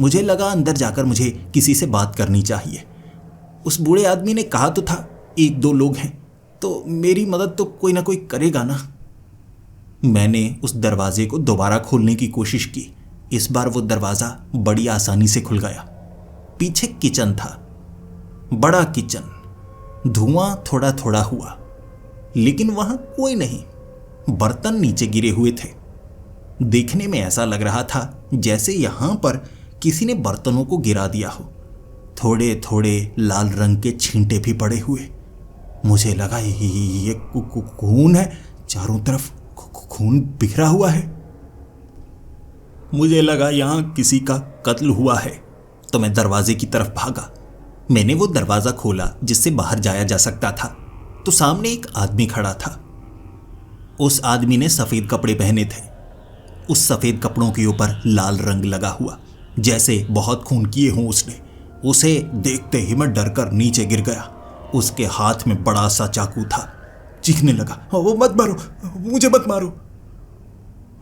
मुझे लगा अंदर जाकर मुझे किसी से बात करनी चाहिए। उस बूढ़े आदमी ने कहा तो था 1-2 लोग हैं, तो मेरी मदद तो कोई ना कोई करेगा ना। मैंने उस दरवाजे को दोबारा खोलने की कोशिश की। इस बार वो दरवाजा बड़ी आसानी से खुल गया। पीछे किचन था, बड़ा किचन। धुआं थोड़ा थोड़ा हुआ, लेकिन वहां कोई नहीं। बर्तन नीचे गिरे हुए थे। देखने में ऐसा लग रहा था जैसे यहां पर किसी ने बर्तनों को गिरा दिया हो। थोड़े थोड़े लाल रंग के छींटे भी पड़े हुए। मुझे लगा ये खून है, चारों तरफ खून बिखरा हुआ है। मुझे लगा यहां किसी का कत्ल हुआ है, तो मैं दरवाजे की तरफ भागा। मैंने वो दरवाजा खोला जिससे बाहर जाया जा सकता था, तो सामने एक आदमी खड़ा था। उस आदमी ने सफेद कपड़े पहने थे। उस सफेद कपड़ों के ऊपर लाल रंग लगा हुआ, जैसे बहुत खून किए हों उसने। उसे देखते ही मैं डरकर नीचे गिर गया। उसके हाथ में बड़ा सा चाकू था। चीखने लगा, वो मत मारो, मुझे मत मारो।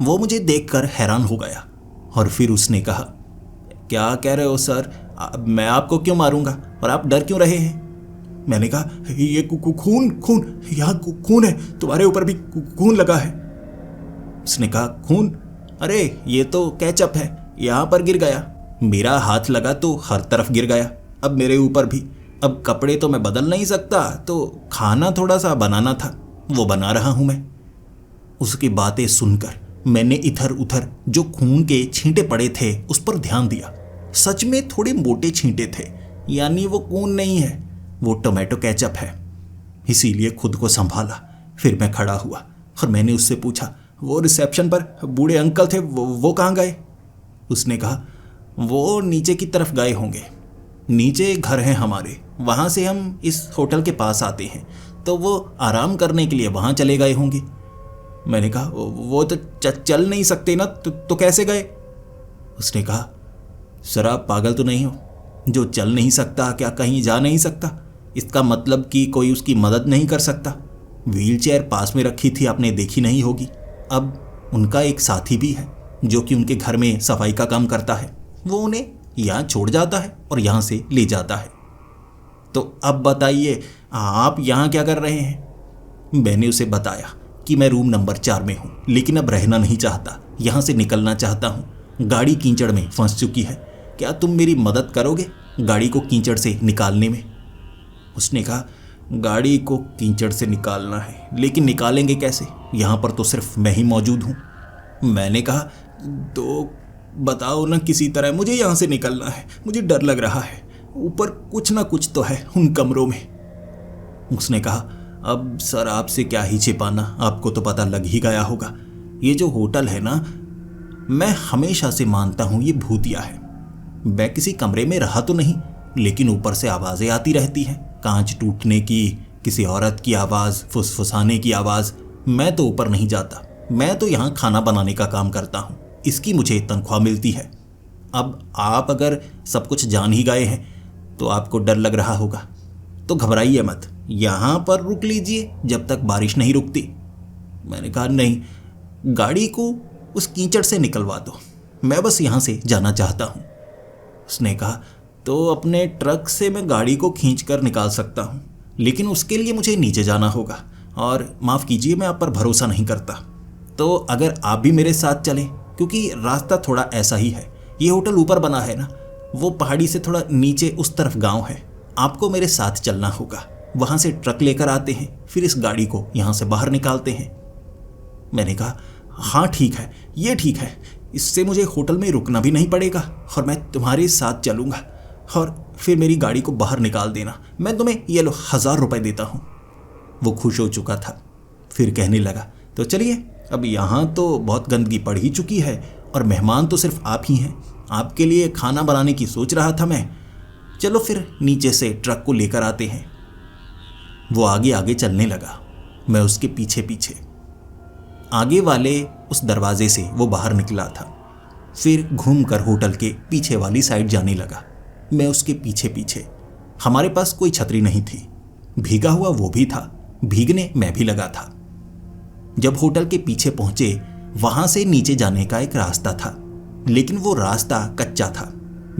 वो मुझे देखकर हैरान हो गया और फिर उसने कहा, क्या कह रहे हो सर, मैं आपको क्यों मारूंगा और आप डर क्यों रहे हैं? मैंने कहा, ये खून खून, यहाँ खून है, तुम्हारे ऊपर भी खून लगा है। उसने कहा, खून? अरे ये तो केचप है, यहाँ पर गिर गया। मेरा हाथ लगा तो हर तरफ गिर गया, अब मेरे ऊपर भी। अब कपड़े तो मैं बदल नहीं सकता, तो खाना थोड़ा सा बनाना था, वो बना रहा हूं मैं। उसकी बातें सुनकर मैंने इधर उधर जो खून के छींटे पड़े थे उस पर ध्यान दिया। सच में थोड़े मोटे छींटे थे, यानी वो खून नहीं है, वो टोमेटो केचप है। इसीलिए खुद को संभाला। फिर मैं खड़ा हुआ और मैंने उससे पूछा, वो रिसेप्शन पर बूढ़े अंकल थे, वो कहाँ गए? उसने कहा, वो नीचे की तरफ गए होंगे। नीचे घर है हमारे, वहाँ से हम इस होटल के पास आते हैं, तो वो आराम करने के लिए वहाँ चले गए होंगे। मैंने कहा, वो तो चल नहीं सकते ना, तो कैसे गए? उसने कहा, सर आप पागल तो नहीं हो? जो चल नहीं सकता क्या कहीं जा नहीं सकता? इसका मतलब कि कोई उसकी मदद नहीं कर सकता? व्हीलचेयर पास में रखी थी, आपने देखी नहीं होगी। अब उनका एक साथी भी है जो कि उनके घर में सफाई का काम करता है। वो उन्हें यहाँ छोड़ जाता है और यहाँ से ले जाता है। तो अब बताइए आप यहाँ क्या कर रहे हैं? मैंने उसे बताया कि मैं रूम नंबर 4 में हूँ, लेकिन अब रहना नहीं चाहता, यहाँ से निकलना चाहता हूँ। गाड़ी कीचड़ में फंस चुकी है, क्या तुम मेरी मदद करोगे गाड़ी को कीचड़ से निकालने में? उसने कहा, गाड़ी को कीचड़ से निकालना है, लेकिन निकालेंगे कैसे? यहाँ पर तो सिर्फ मैं ही मौजूद हूँ। मैंने कहा, तो बताओ ना किसी तरह, मुझे यहाँ से निकलना है, मुझे डर लग रहा है, ऊपर कुछ ना कुछ तो है उन कमरों में। उसने कहा, अब सर आपसे क्या ही छिपाना, आपको तो पता लग ही गया होगा। ये जो होटल है ना, मैं हमेशा से मानता हूँ ये भूतिया है। मैं किसी कमरे में रहा तो नहीं, लेकिन ऊपर से आवाज़ें आती रहती हैं, कांच टूटने की, किसी औरत की आवाज़, फुसफुसाने की आवाज़। मैं तो ऊपर नहीं जाता, मैं तो यहाँ खाना बनाने का काम करता हूँ, इसकी मुझे तनख्वाह मिलती है। अब आप अगर सब कुछ जान ही गए हैं तो आपको डर लग रहा होगा, तो घबराइए मत, यहाँ पर रुक लीजिए जब तक बारिश नहीं रुकती। मैंने कहा, नहीं, गाड़ी को उस कीचड़ से निकलवा दो, मैं बस यहाँ से जाना चाहता हूँ। उसने कहा, तो अपने ट्रक से मैं गाड़ी को खींच कर निकाल सकता हूँ, लेकिन उसके लिए मुझे नीचे जाना होगा, और माफ़ कीजिए मैं आप पर भरोसा नहीं करता। तो अगर आप भी मेरे साथ चलें, क्योंकि रास्ता थोड़ा ऐसा ही है, ये होटल ऊपर बना है ना, वो पहाड़ी से थोड़ा नीचे उस तरफ गांव है, आपको मेरे साथ चलना होगा। वहाँ से ट्रक लेकर आते हैं, फिर इस गाड़ी को यहाँ से बाहर निकालते हैं। मैंने कहा, हाँ ठीक है, ये ठीक है, इससे मुझे होटल में रुकना भी नहीं पड़ेगा और मैं तुम्हारे साथ चलूँगा, और फिर मेरी गाड़ी को बाहर निकाल देना, मैं तुम्हें ये लो 1000 रुपये देता हूँ। वो खुश हो चुका था। फिर कहने लगा, तो चलिए, अब यहाँ तो बहुत गंदगी पड़ ही चुकी है और मेहमान तो सिर्फ आप ही हैं, आपके लिए खाना बनाने की सोच रहा था मैं, चलो फिर नीचे से ट्रक को लेकर आते हैं। वो आगे आगे चलने लगा, मैं उसके पीछे पीछे। आगे वाले उस दरवाजे से वो बाहर निकला था, फिर घूमकर होटल के पीछे वाली साइड जाने लगा, मैं उसके पीछे पीछे। हमारे पास कोई छतरी नहीं थी, भीगा हुआ वो भी था, भीगने मैं भी लगा था। जब होटल के पीछे पहुंचे, वहां से नीचे जाने का एक रास्ता था, लेकिन वो रास्ता कच्चा था,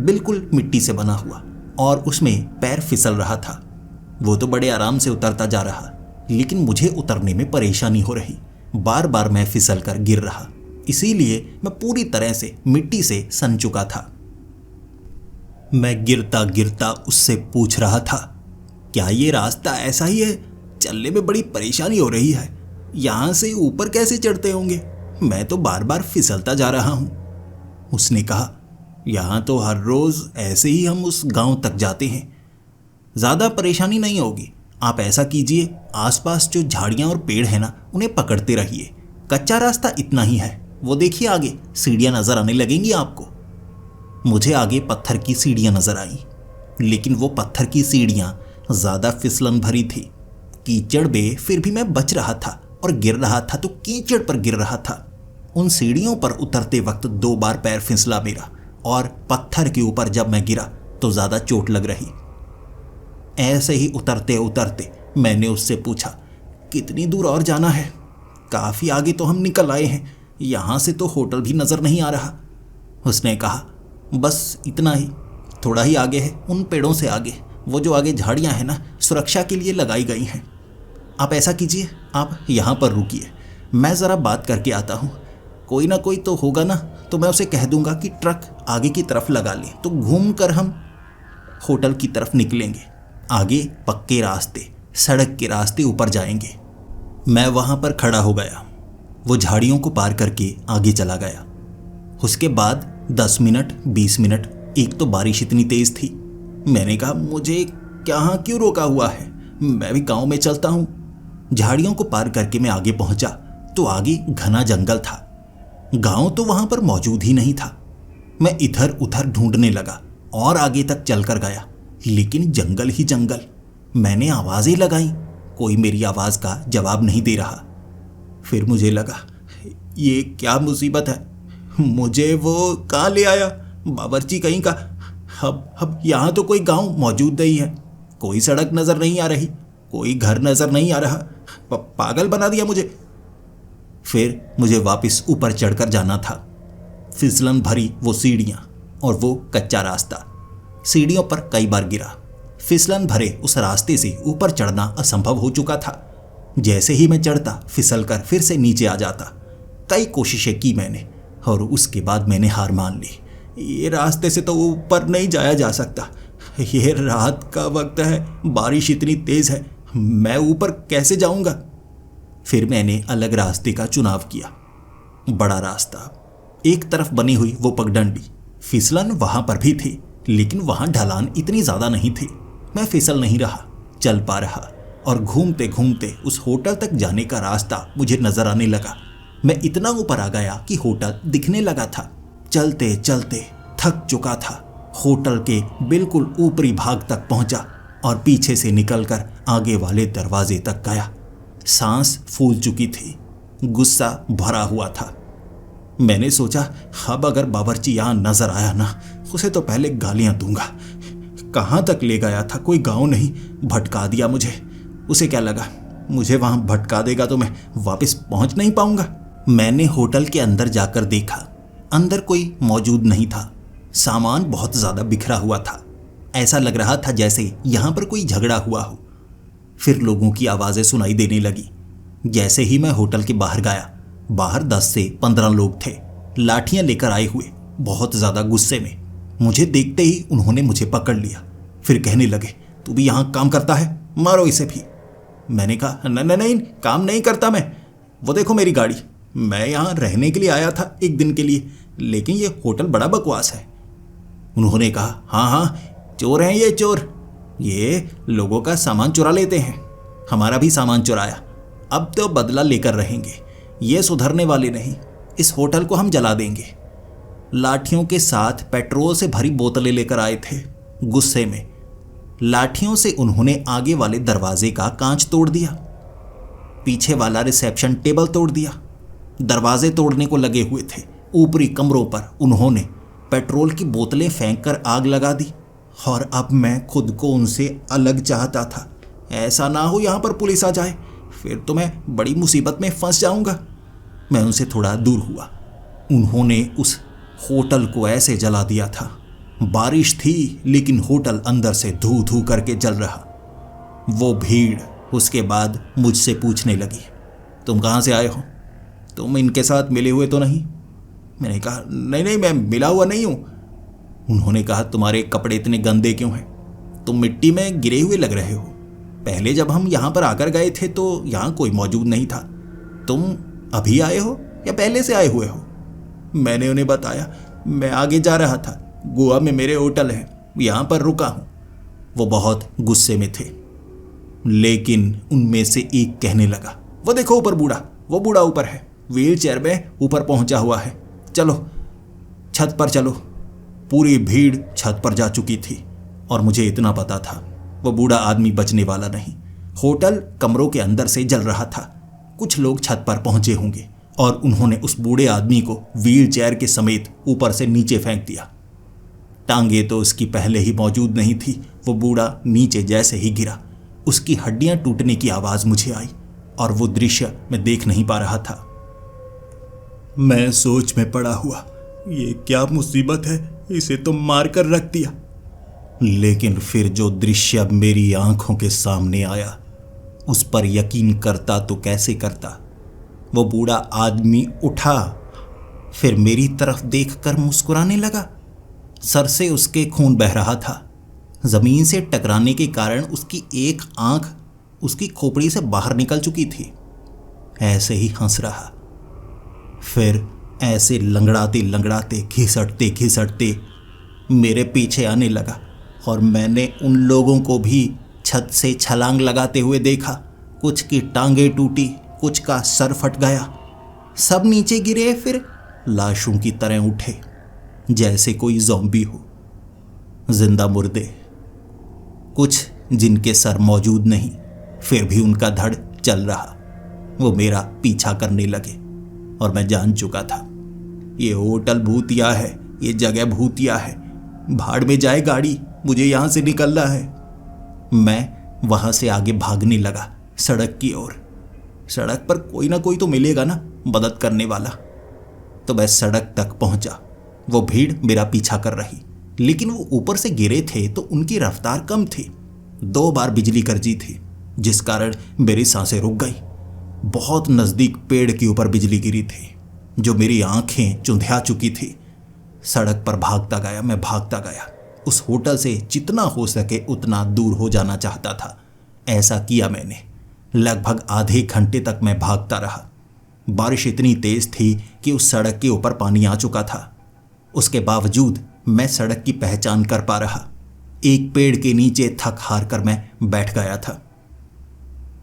बिल्कुल मिट्टी से बना हुआ, और उसमें पैर फिसल रहा था। वो तो बड़े आराम से उतरता जा रहा, लेकिन मुझे उतरने में परेशानी हो रही। बार बार मैं फिसल कर गिर रहा, इसीलिए मैं पूरी तरह से मिट्टी से सन चुका था। मैं गिरता गिरता उससे पूछ रहा था, क्या ये रास्ता ऐसा ही है? चलने में बड़ी परेशानी हो रही है। यहाँ से ऊपर कैसे चढ़ते होंगे? मैं तो बार बार फिसलता जा रहा हूँ। उसने कहा, यहाँ तो हर रोज़ ऐसे ही हम उस गांव तक जाते हैं, ज़्यादा परेशानी नहीं होगी। आप ऐसा कीजिए, आसपास जो झाड़ियाँ और पेड़ हैं ना, उन्हें पकड़ते रहिए। कच्चा रास्ता इतना ही है, वो देखिए आगे सीढ़ियाँ नज़र आने लगेंगी आपको। मुझे आगे पत्थर की सीढ़ियाँ नज़र आईं, लेकिन वो पत्थर की सीढ़ियाँ ज़्यादा फिसलन भरी थी। कीचड़ में फिर भी मैं बच रहा था, और गिर रहा था तो कीचड़ पर गिर रहा था। उन सीढ़ियों पर उतरते वक्त 2 बार पैर फिसला मेरा, और पत्थर के ऊपर जब मैं गिरा तो ज़्यादा चोट लग रही। ऐसे ही उतरते उतरते मैंने उससे पूछा, कितनी दूर और जाना है? काफ़ी आगे तो हम निकल आए हैं, यहाँ से तो होटल भी नज़र नहीं आ रहा। उसने कहा, बस इतना ही, थोड़ा ही आगे है, उन पेड़ों से आगे। वो जो आगे झाड़ियाँ हैं ना, सुरक्षा के लिए लगाई गई हैं। आप ऐसा कीजिए, आप यहाँ पर रुकिए, मैं ज़रा बात करके आता हूँ। कोई ना कोई तो होगा ना, तो मैं उसे कह दूंगा कि ट्रक आगे की तरफ लगा ले, तो घूम कर हम होटल की तरफ निकलेंगे। आगे पक्के रास्ते, सड़क के रास्ते ऊपर जाएंगे। मैं वहाँ पर खड़ा हो गया, वो झाड़ियों को पार करके आगे चला गया। उसके बाद 10 मिनट 20 मिनट, एक तो बारिश इतनी तेज़ थी। मैंने कहा, मुझे यहाँ क्यों रोका हुआ है? मैं भी गांव में चलता हूँ। झाड़ियों को पार करके मैं आगे पहुंचा तो आगे घना जंगल था। गांव तो वहां पर मौजूद ही नहीं था। मैं इधर उधर ढूंढने लगा और आगे तक चलकर गया, लेकिन जंगल ही जंगल। मैंने आवाज़ें लगाई, कोई मेरी आवाज़ का जवाब नहीं दे रहा। फिर मुझे लगा, ये क्या मुसीबत है? मुझे वो कहाँ ले आया, बावर्ची कहीं का। अब यहाँ तो कोई गांव मौजूद नहीं है, कोई सड़क नज़र नहीं आ रही, कोई घर नज़र नहीं आ रहा। पागल बना दिया मुझे। फिर मुझे वापस ऊपर चढ़कर जाना था। फिसलन भरी वो सीढ़ियाँ और वो कच्चा रास्ता। सीढ़ियों पर कई बार गिरा। फिसलन भरे उस रास्ते से ऊपर चढ़ना असंभव हो चुका था। जैसे ही मैं चढ़ता, फिसल कर फिर से नीचे आ जाता। कई कोशिशें की मैंने, और उसके बाद मैंने हार मान ली। ये रास्ते से तो ऊपर नहीं जाया जा सकता। ये रात का वक्त है, बारिश इतनी तेज़ है, मैं ऊपर कैसे जाऊंगा? फिर मैंने अलग रास्ते का चुनाव किया। बड़ा रास्ता, एक तरफ बनी हुई वो पगडंडी। फिसलन वहां पर भी थी, लेकिन वहां ढलान इतनी ज़्यादा नहीं थी। मैं फिसल नहीं रहा, चल पा रहा, और घूमते घूमते उस होटल तक जाने का रास्ता मुझे नजर आने लगा। मैं इतना ऊपर आ गया कि होटल दिखने लगा था। चलते चलते थक चुका था। होटल के बिल्कुल ऊपरी भाग तक पहुंचा और पीछे से निकलकर आगे वाले दरवाजे तक गया। सांस फूल चुकी थी, गुस्सा भरा हुआ था। मैंने सोचा, अब अगर बावर्ची यहाँ नजर आया ना, उसे तो पहले गालियां दूंगा। कहाँ तक ले गया था, कोई गांव नहीं, भटका दिया मुझे। उसे क्या लगा, मुझे वहां भटका देगा तो मैं वापस पहुंच नहीं पाऊंगा। मैंने होटल के अंदर जाकर देखा, अंदर कोई मौजूद नहीं था। सामान बहुत ज़्यादा बिखरा हुआ था। ऐसा लग रहा था जैसे यहाँ पर कोई झगड़ा हुआ हो। फिर लोगों की आवाज़ें सुनाई देने लगी। जैसे ही मैं होटल के बाहर गया, बाहर 10 से 15 लोग थे, लाठियाँ लेकर आए हुए, बहुत ज़्यादा गुस्से में। मुझे देखते ही उन्होंने मुझे पकड़ लिया। फिर कहने लगे, तू भी यहाँ काम करता है, मारो इसे भी। मैंने कहा, नहीं, काम नहीं करता मैं। वो देखो मेरी गाड़ी, मैं यहाँ रहने के लिए आया था एक दिन के लिए, लेकिन ये होटल बड़ा बकवास है। उन्होंने कहा, हाँ, चोर हैं ये चोर, ये लोगों का सामान चुरा लेते हैं। हमारा भी सामान चुराया, अब तो बदला लेकर रहेंगे। ये सुधरने वाले नहीं, इस होटल को हम जला देंगे। लाठियों के साथ पेट्रोल से भरी बोतलें लेकर आए थे। गुस्से में लाठियों से उन्होंने आगे वाले दरवाजे का कांच तोड़ दिया, पीछे वाला रिसेप्शन टेबल तोड़ दिया। दरवाजे तोड़ने को लगे हुए थे। ऊपरी कमरों पर उन्होंने पेट्रोल की बोतलें फेंक कर आग लगा दी। और अब मैं खुद को उनसे अलग चाहता था। ऐसा ना हो यहाँ पर पुलिस आ जाए। फिर तो मैं बड़ी मुसीबत में फंस जाऊंगा। मैं उनसे थोड़ा दूर हुआ। उन्होंने उस होटल को ऐसे जला दिया था। बारिश थी लेकिन होटल अंदर से धू धू करके जल रहा। वो भीड़ उसके बाद मुझसे पूछने लगी, तुम कहाँ से आए हो? तुम इनके साथ मिले हुए तो नहीं? मैंने कहा नहीं नहीं, मैं मिला हुआ नहीं हूँ। उन्होंने कहा तुम्हारे कपड़े इतने गंदे क्यों हैं? तुम मिट्टी में गिरे हुए लग रहे हो। पहले जब हम यहाँ पर आकर गए थे तो यहाँ कोई मौजूद नहीं था। तुम अभी आए हो या पहले से आए हुए हो? मैंने उन्हें बताया मैं आगे जा रहा था, गोवा में मेरे होटल है, यहाँ पर रुका हूँ। वो बहुत गुस्से में थे, लेकिन उनमें से एक कहने लगा, वो देखो ऊपर बूढ़ा, वो बूढ़ा ऊपर है, व्हील चेयर में ऊपर पहुंचा हुआ है, चलो छत पर चलो। पूरी भीड़ छत पर जा चुकी थी और मुझे इतना पता था वो बूढ़ा आदमी बचने वाला नहीं। होटल कमरों के अंदर से जल रहा था। कुछ लोग छत पर पहुंचे होंगे और उन्होंने उस बूढ़े आदमी को व्हील चेयर के समेत ऊपर से नीचे फेंक दिया। टांगे तो उसकी पहले ही मौजूद नहीं थी। वो बूढ़ा नीचे जैसे ही गिरा, उसकी हड्डियां टूटने की आवाज मुझे आई और वो दृश्य मैं देख नहीं पा रहा था। मैं सोच में पड़ा हुआ, ये क्या मुसीबत है, इसे तो मार कर रख दिया। लेकिन फिर जो दृश्य मेरी आंखों के सामने आया उस पर यकीन करता तो कैसे करता। वो बूढ़ा आदमी उठा, फिर मेरी तरफ देखकर मुस्कुराने लगा। सर से उसके खून बह रहा था। जमीन से टकराने के कारण उसकी एक आंख उसकी खोपड़ी से बाहर निकल चुकी थी। ऐसे ही हंस रहा, फिर ऐसे लंगड़ाते लंगड़ाते घिसटते घिसटते मेरे पीछे आने लगा और मैंने उन लोगों को भी छत से छलांग लगाते हुए देखा। कुछ की टांगें टूटी, कुछ का सर फट गया। सब नीचे गिरे, फिर लाशों की तरह उठे जैसे कोई ज़ॉम्बी हो। जिंदा मुर्दे, कुछ जिनके सर मौजूद नहीं फिर भी उनका धड़ चल रहा। वो मेरा पीछा करने लगे और मैं जान चुका था ये होटल भूतिया है, ये जगह भूतिया है। भाड़ में जाए गाड़ी, मुझे यहाँ से निकलना है। मैं वहाँ से आगे भागने लगा सड़क की ओर। सड़क पर कोई ना कोई तो मिलेगा ना मदद करने वाला। तो मैं सड़क तक पहुँचा। वो भीड़ मेरा पीछा कर रही, लेकिन वो ऊपर से गिरे थे तो उनकी रफ्तार कम थी। 2 बार बिजली गरजी थी जिस कारण मेरी सांसें रुक गई। बहुत नज़दीक पेड़ के ऊपर बिजली गिरी थी जो मेरी आंखें चुंधिया चुकी थी। सड़क पर भागता गया, मैं भागता गया। उस होटल से जितना हो सके उतना दूर हो जाना चाहता था। ऐसा किया मैंने। लगभग आधे घंटे तक मैं भागता रहा। बारिश इतनी तेज थी कि उस सड़क के ऊपर पानी आ चुका था। उसके बावजूद मैं सड़क की पहचान कर पा रहा। एक पेड़ के नीचे थक हार कर मैं बैठ गया था।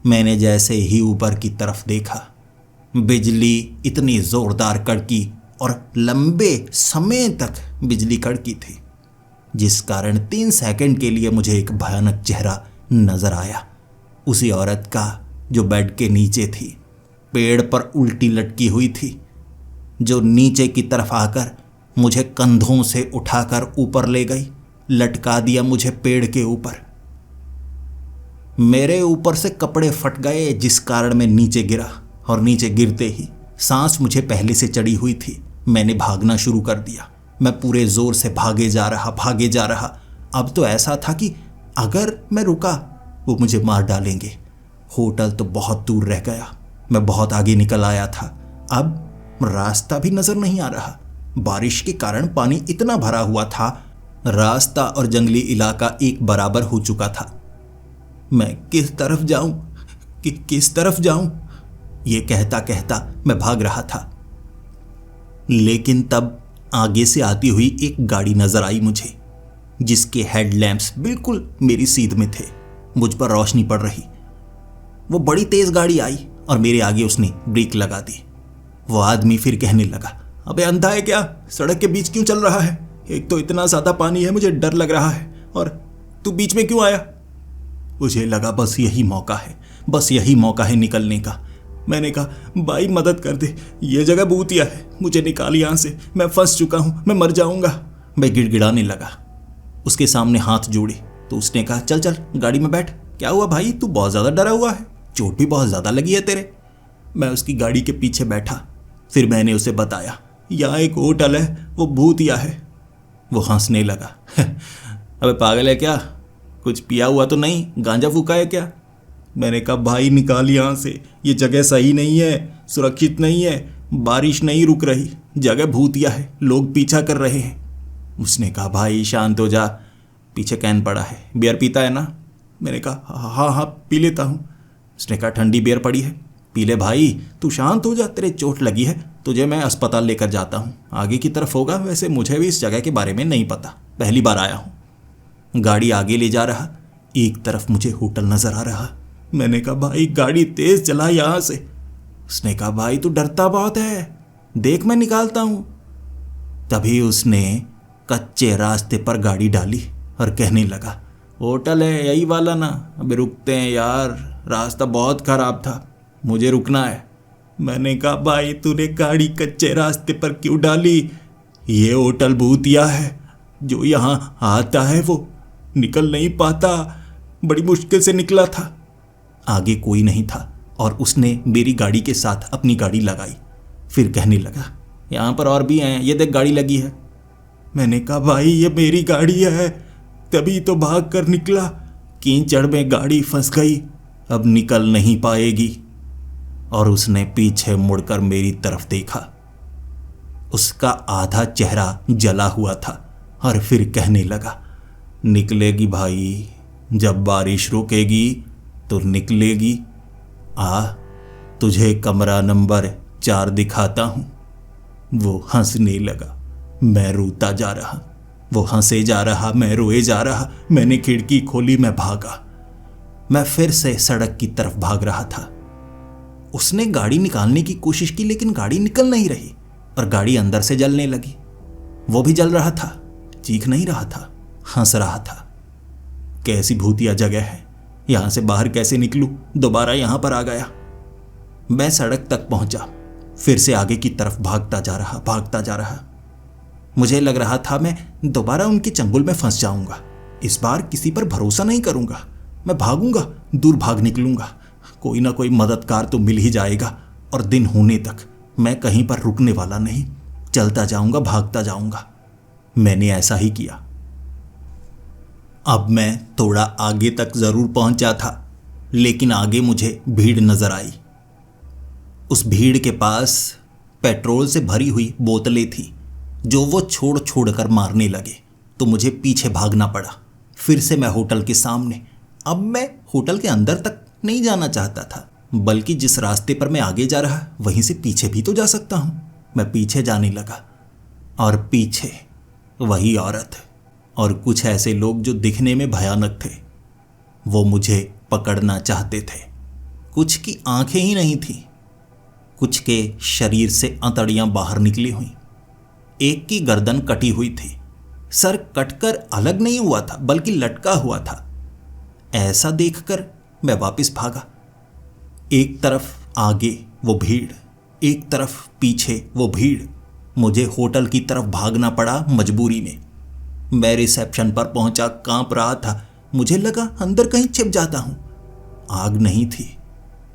मैंने जैसे ही ऊपर की तरफ देखा, बिजली इतनी जोरदार कड़की और लंबे समय तक बिजली कड़की थी, जिस कारण 3 सेकंड के लिए मुझे एक भयानक चेहरा नजर आया। उसी औरत का जो बेड के नीचे थी, पेड़ पर उल्टी लटकी हुई थी, जो नीचे की तरफ आकर मुझे कंधों से उठाकर ऊपर ले गई, लटका दिया मुझे पेड़ के ऊपर। मेरे ऊपर से कपड़े फट गए जिस कारण मैं नीचे गिरा और नीचे गिरते ही सांस मुझे पहले से चढ़ी हुई थी। मैंने भागना शुरू कर दिया। मैं पूरे जोर से भागे जा रहा। अब तो ऐसा था कि अगर मैं रुका वो मुझे मार डालेंगे। होटल तो बहुत दूर रह गया। मैं बहुत आगे निकल आया था। अब रास्ता भी नजर नहीं आ रहा। बारिश के कारण पानी इतना भरा हुआ था, रास्ता और जंगली इलाका एक बराबर हो चुका था। मैं किस तरफ जाऊं, किस तरफ जाऊं, ये कहता कहता मैं भाग रहा था। लेकिन तब आगे से आती हुई एक गाड़ी नजर आई मुझे, जिसके हेडलैम्प्स बिल्कुल मेरी सीध में थे। मुझ पर रोशनी पड़ रही। वो बड़ी तेज गाड़ी आई और मेरे आगे उसने ब्रेक लगा दी। वो आदमी फिर कहने लगा, अबे अंधा है क्या, सड़क के बीच क्यों चल रहा है? एक तो इतना ज्यादा पानी है, मुझे डर लग रहा है, और तू बीच में क्यों आया? मुझे लगा बस यही मौका है निकलने का। मैंने कहा, भाई मदद कर दे, ये जगह भूतिया है, मुझे निकाल यहाँ से, मैं फंस चुका हूँ, मैं मर जाऊंगा। मैं गिड़गिड़ाने लगा। उसके सामने हाथ जोड़े तो उसने कहा, चल चल गाड़ी में बैठ। क्या हुआ भाई, तू बहुत ज़्यादा डरा हुआ है? चोट भी बहुत ज़्यादा लगी है तेरे। मैं उसकी गाड़ी के पीछे बैठा। फिर मैंने उसे बताया, यहाँ एक होटल है, वो भूतिया है। वो हंसने लगा। अबे पागल है क्या, कुछ पिया हुआ तो नहीं, गांजा फूका है क्या? मैंने कहा भाई निकाल यहाँ से, ये जगह सही नहीं है, सुरक्षित नहीं है, बारिश नहीं रुक रही, जगह भूतिया है, लोग पीछा कर रहे हैं। उसने कहा भाई शांत हो जा, पीछे कैन पड़ा है, बियर पीता है ना? मैंने कहा हाँ हाँ पी लेता हूँ। उसने कहा ठंडी बियर पड़ी है, पी ले भाई, तू शांत हो जा, तेरे चोट लगी है, तुझे मैं अस्पताल लेकर जाता हूँ, आगे की तरफ होगा। वैसे मुझे भी इस जगह के बारे में नहीं पता, पहली बार आया हूँ। गाड़ी आगे ले जा रहा, एक तरफ मुझे होटल नजर आ रहा। मैंने कहा भाई गाड़ी तेज चला यहाँ से। उसने कहा भाई तू डरता बहुत है, देख मैं निकालता हूँ। तभी उसने कच्चे रास्ते पर गाड़ी डाली और कहने लगा, होटल है यही वाला ना? अबे रुकते हैं यार, रास्ता बहुत खराब था, मुझे रुकना है। मैंने कहा भाई तूने गाड़ी कच्चे रास्ते पर क्यों डाली? ये होटल भूतिया है, जो यहाँ आता है वो निकल नहीं पाता, बड़ी मुश्किल से निकला था। आगे कोई नहीं था और उसने मेरी गाड़ी के साथ अपनी गाड़ी लगाई। फिर कहने लगा, यहाँ पर और भी हैं, ये देख गाड़ी लगी है। मैंने कहा भाई ये मेरी गाड़ी है, तभी तो भाग कर निकला, कीचड़ में गाड़ी फंस गई, अब निकल नहीं पाएगी। और उसने पीछे मुड़कर मेरी तरफ देखा। उसका आधा चेहरा जला हुआ था और फिर कहने लगा, निकलेगी भाई, जब बारिश रुकेगी तो निकलेगी। आ, तुझे कमरा नंबर 4 दिखाता हूँ। वो हंसने लगा, मैं रोता जा रहा। वो हंसे जा रहा, मैं रोए जा रहा। मैंने खिड़की खोली, मैं भागा। मैं फिर से सड़क की तरफ भाग रहा था। उसने गाड़ी निकालने की कोशिश की, लेकिन गाड़ी निकल नहीं रही और गाड़ी अंदर से जलने लगी। वो भी जल रहा था, चीख नहीं रहा था, हंस रहा था। कैसी भूतिया जगह है, यहां से बाहर कैसे निकलूं? दोबारा यहां पर आ गया। मैं सड़क तक पहुंचा, फिर से आगे की तरफ भागता जा रहा। मुझे लग रहा था मैं दोबारा उनके चंगुल में फंस जाऊंगा। इस बार किसी पर भरोसा नहीं करूंगा, मैं भागूंगा, दूर भाग निकलूंगा, कोई ना कोई मददगार तो मिल ही जाएगा। और दिन होने तक मैं कहीं पर रुकने वाला नहीं, चलता जाऊंगा, भागता जाऊंगा। मैंने ऐसा ही किया। अब मैं थोड़ा आगे तक जरूर पहुंचा था, लेकिन आगे मुझे भीड़ नजर आई। उस भीड़ के पास पेट्रोल से भरी हुई बोतलें थी, जो वो छोड़ छोड़ कर मारने लगे, तो मुझे पीछे भागना पड़ा। फिर से मैं होटल के सामने। अब मैं होटल के अंदर तक नहीं जाना चाहता था, बल्कि जिस रास्ते पर मैं आगे जा रहा वहीं से पीछे भी तो जा सकता हूं। मैं पीछे जाने लगा और पीछे वही औरत और कुछ ऐसे लोग जो दिखने में भयानक थे। वो मुझे पकड़ना चाहते थे। कुछ की आंखें ही नहीं थीं, कुछ के शरीर से अंतड़ियां बाहर निकली हुई। एक की गर्दन कटी हुई थी, सर कटकर अलग नहीं हुआ था बल्कि लटका हुआ था। ऐसा देखकर मैं वापस भागा। एक तरफ आगे वो भीड़, एक तरफ पीछे वो भीड़। मुझे होटल की तरफ भागना पड़ा मजबूरी में। मैं रिसेप्शन पर पहुंचा, कांप रहा था। मुझे लगा अंदर कहीं छिप जाता हूं। आग नहीं थी,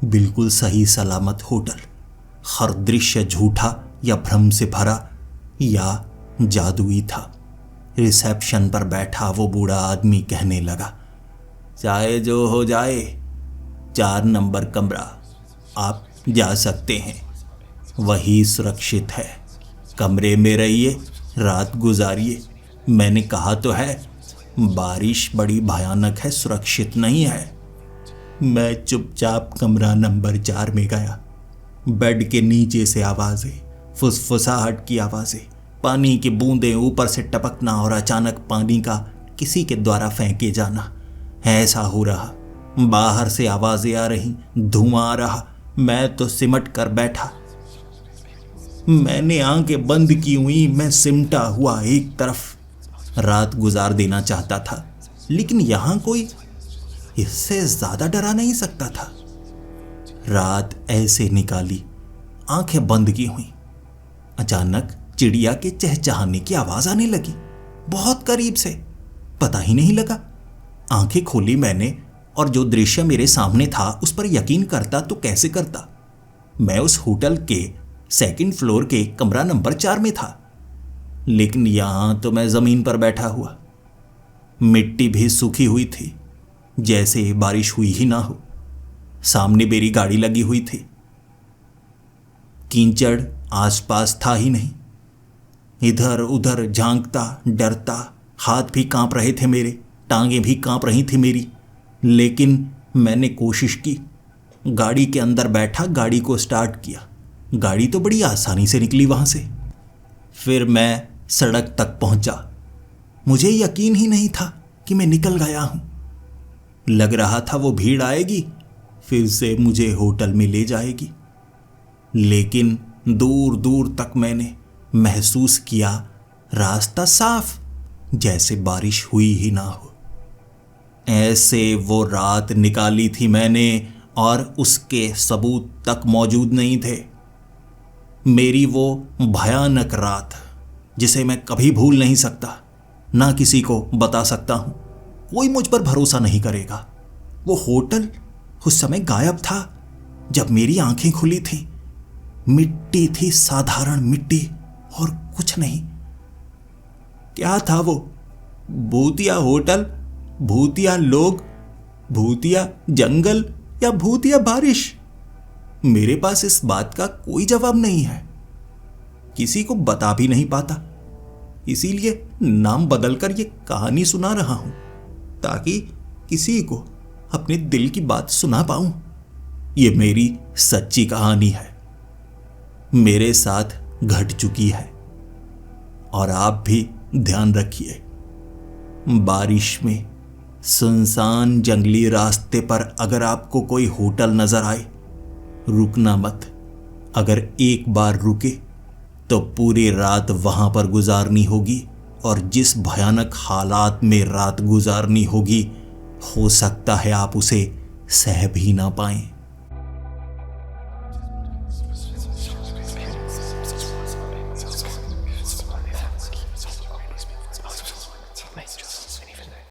बिल्कुल सही सलामत होटल। हर दृश्य झूठा या भ्रम से भरा या जादुई था। रिसेप्शन पर बैठा वो बूढ़ा आदमी कहने लगा, चाहे जो हो जाए, 4 नंबर कमरा आप जा सकते हैं, वही सुरक्षित है। कमरे में रहिए, रात गुजारिए। मैंने कहा तो है, बारिश बड़ी भयानक है, सुरक्षित नहीं है। मैं चुपचाप कमरा नंबर 4 में गया। बेड के नीचे से आवाज़ें, फुसफुसाहट की आवाज़ें, पानी की बूंदें ऊपर से टपकना और अचानक पानी का किसी के द्वारा फेंके जाना। ऐसा हो रहा, बाहर से आवाज़ें आ रही, धुआं आ रहा। मैं तो सिमट कर बैठा। मैंने आंखें बंद की हुई, मैं सिमटा हुआ एक तरफ रात गुजार देना चाहता था, लेकिन यहां कोई इससे ज्यादा डरा नहीं सकता था। रात ऐसे निकाली, आंखें बंद की हुई। अचानक चिड़िया के चहचहाने की आवाज आने लगी, बहुत करीब से, पता ही नहीं लगा। आंखें खोली मैंने और जो दृश्य मेरे सामने था उस पर यकीन करता तो कैसे करता। मैं उस होटल के 2nd फ्लोर के कमरा नंबर 4 में था, लेकिन यहां तो मैं जमीन पर बैठा हुआ। मिट्टी भी सूखी हुई थी, जैसे बारिश हुई ही ना हो। सामने मेरी गाड़ी लगी हुई थी। कीचड़ आसपास था ही नहीं। इधर उधर झांकता डरता, हाथ भी कांप रहे थे मेरे, टांगें भी कांप रही थी मेरी, लेकिन मैंने कोशिश की। गाड़ी के अंदर बैठा, गाड़ी को स्टार्ट किया। गाड़ी तो बड़ी आसानी से निकली वहां से। फिर मैं सड़क तक पहुंचा। मुझे यकीन ही नहीं था कि मैं निकल गया हूं। लग रहा था वो भीड़ आएगी, फिर से मुझे होटल में ले जाएगी, लेकिन दूर दूर तक मैंने महसूस किया रास्ता साफ, जैसे बारिश हुई ही ना हो। ऐसे वो रात निकाली थी मैंने, और उसके सबूत तक मौजूद नहीं थे। मेरी वो भयानक रात, जिसे मैं कभी भूल नहीं सकता, ना किसी को बता सकता हूं। कोई मुझ पर भरोसा नहीं करेगा। वो होटल उस समय गायब था जब मेरी आंखें खुली थी। मिट्टी थी, साधारण मिट्टी, और कुछ नहीं। क्या था वो? भूतिया होटल, भूतिया लोग, भूतिया जंगल, या भूतिया बारिश? मेरे पास इस बात का कोई जवाब नहीं है। किसी को बता भी नहीं पाता, इसीलिए नाम बदलकर ये कहानी सुना रहा हूं, ताकि किसी को अपने दिल की बात सुना पाऊं। ये मेरी सच्ची कहानी है, मेरे साथ घट चुकी है। और आप भी ध्यान रखिए, बारिश में सुनसान जंगली रास्ते पर अगर आपको कोई होटल नजर आए, रुकना मत। अगर एक बार रुके तो पूरी रात वहां पर गुजारनी होगी, और जिस भयानक हालात में रात गुजारनी होगी, हो सकता है आप उसे सह भी ना पाएं।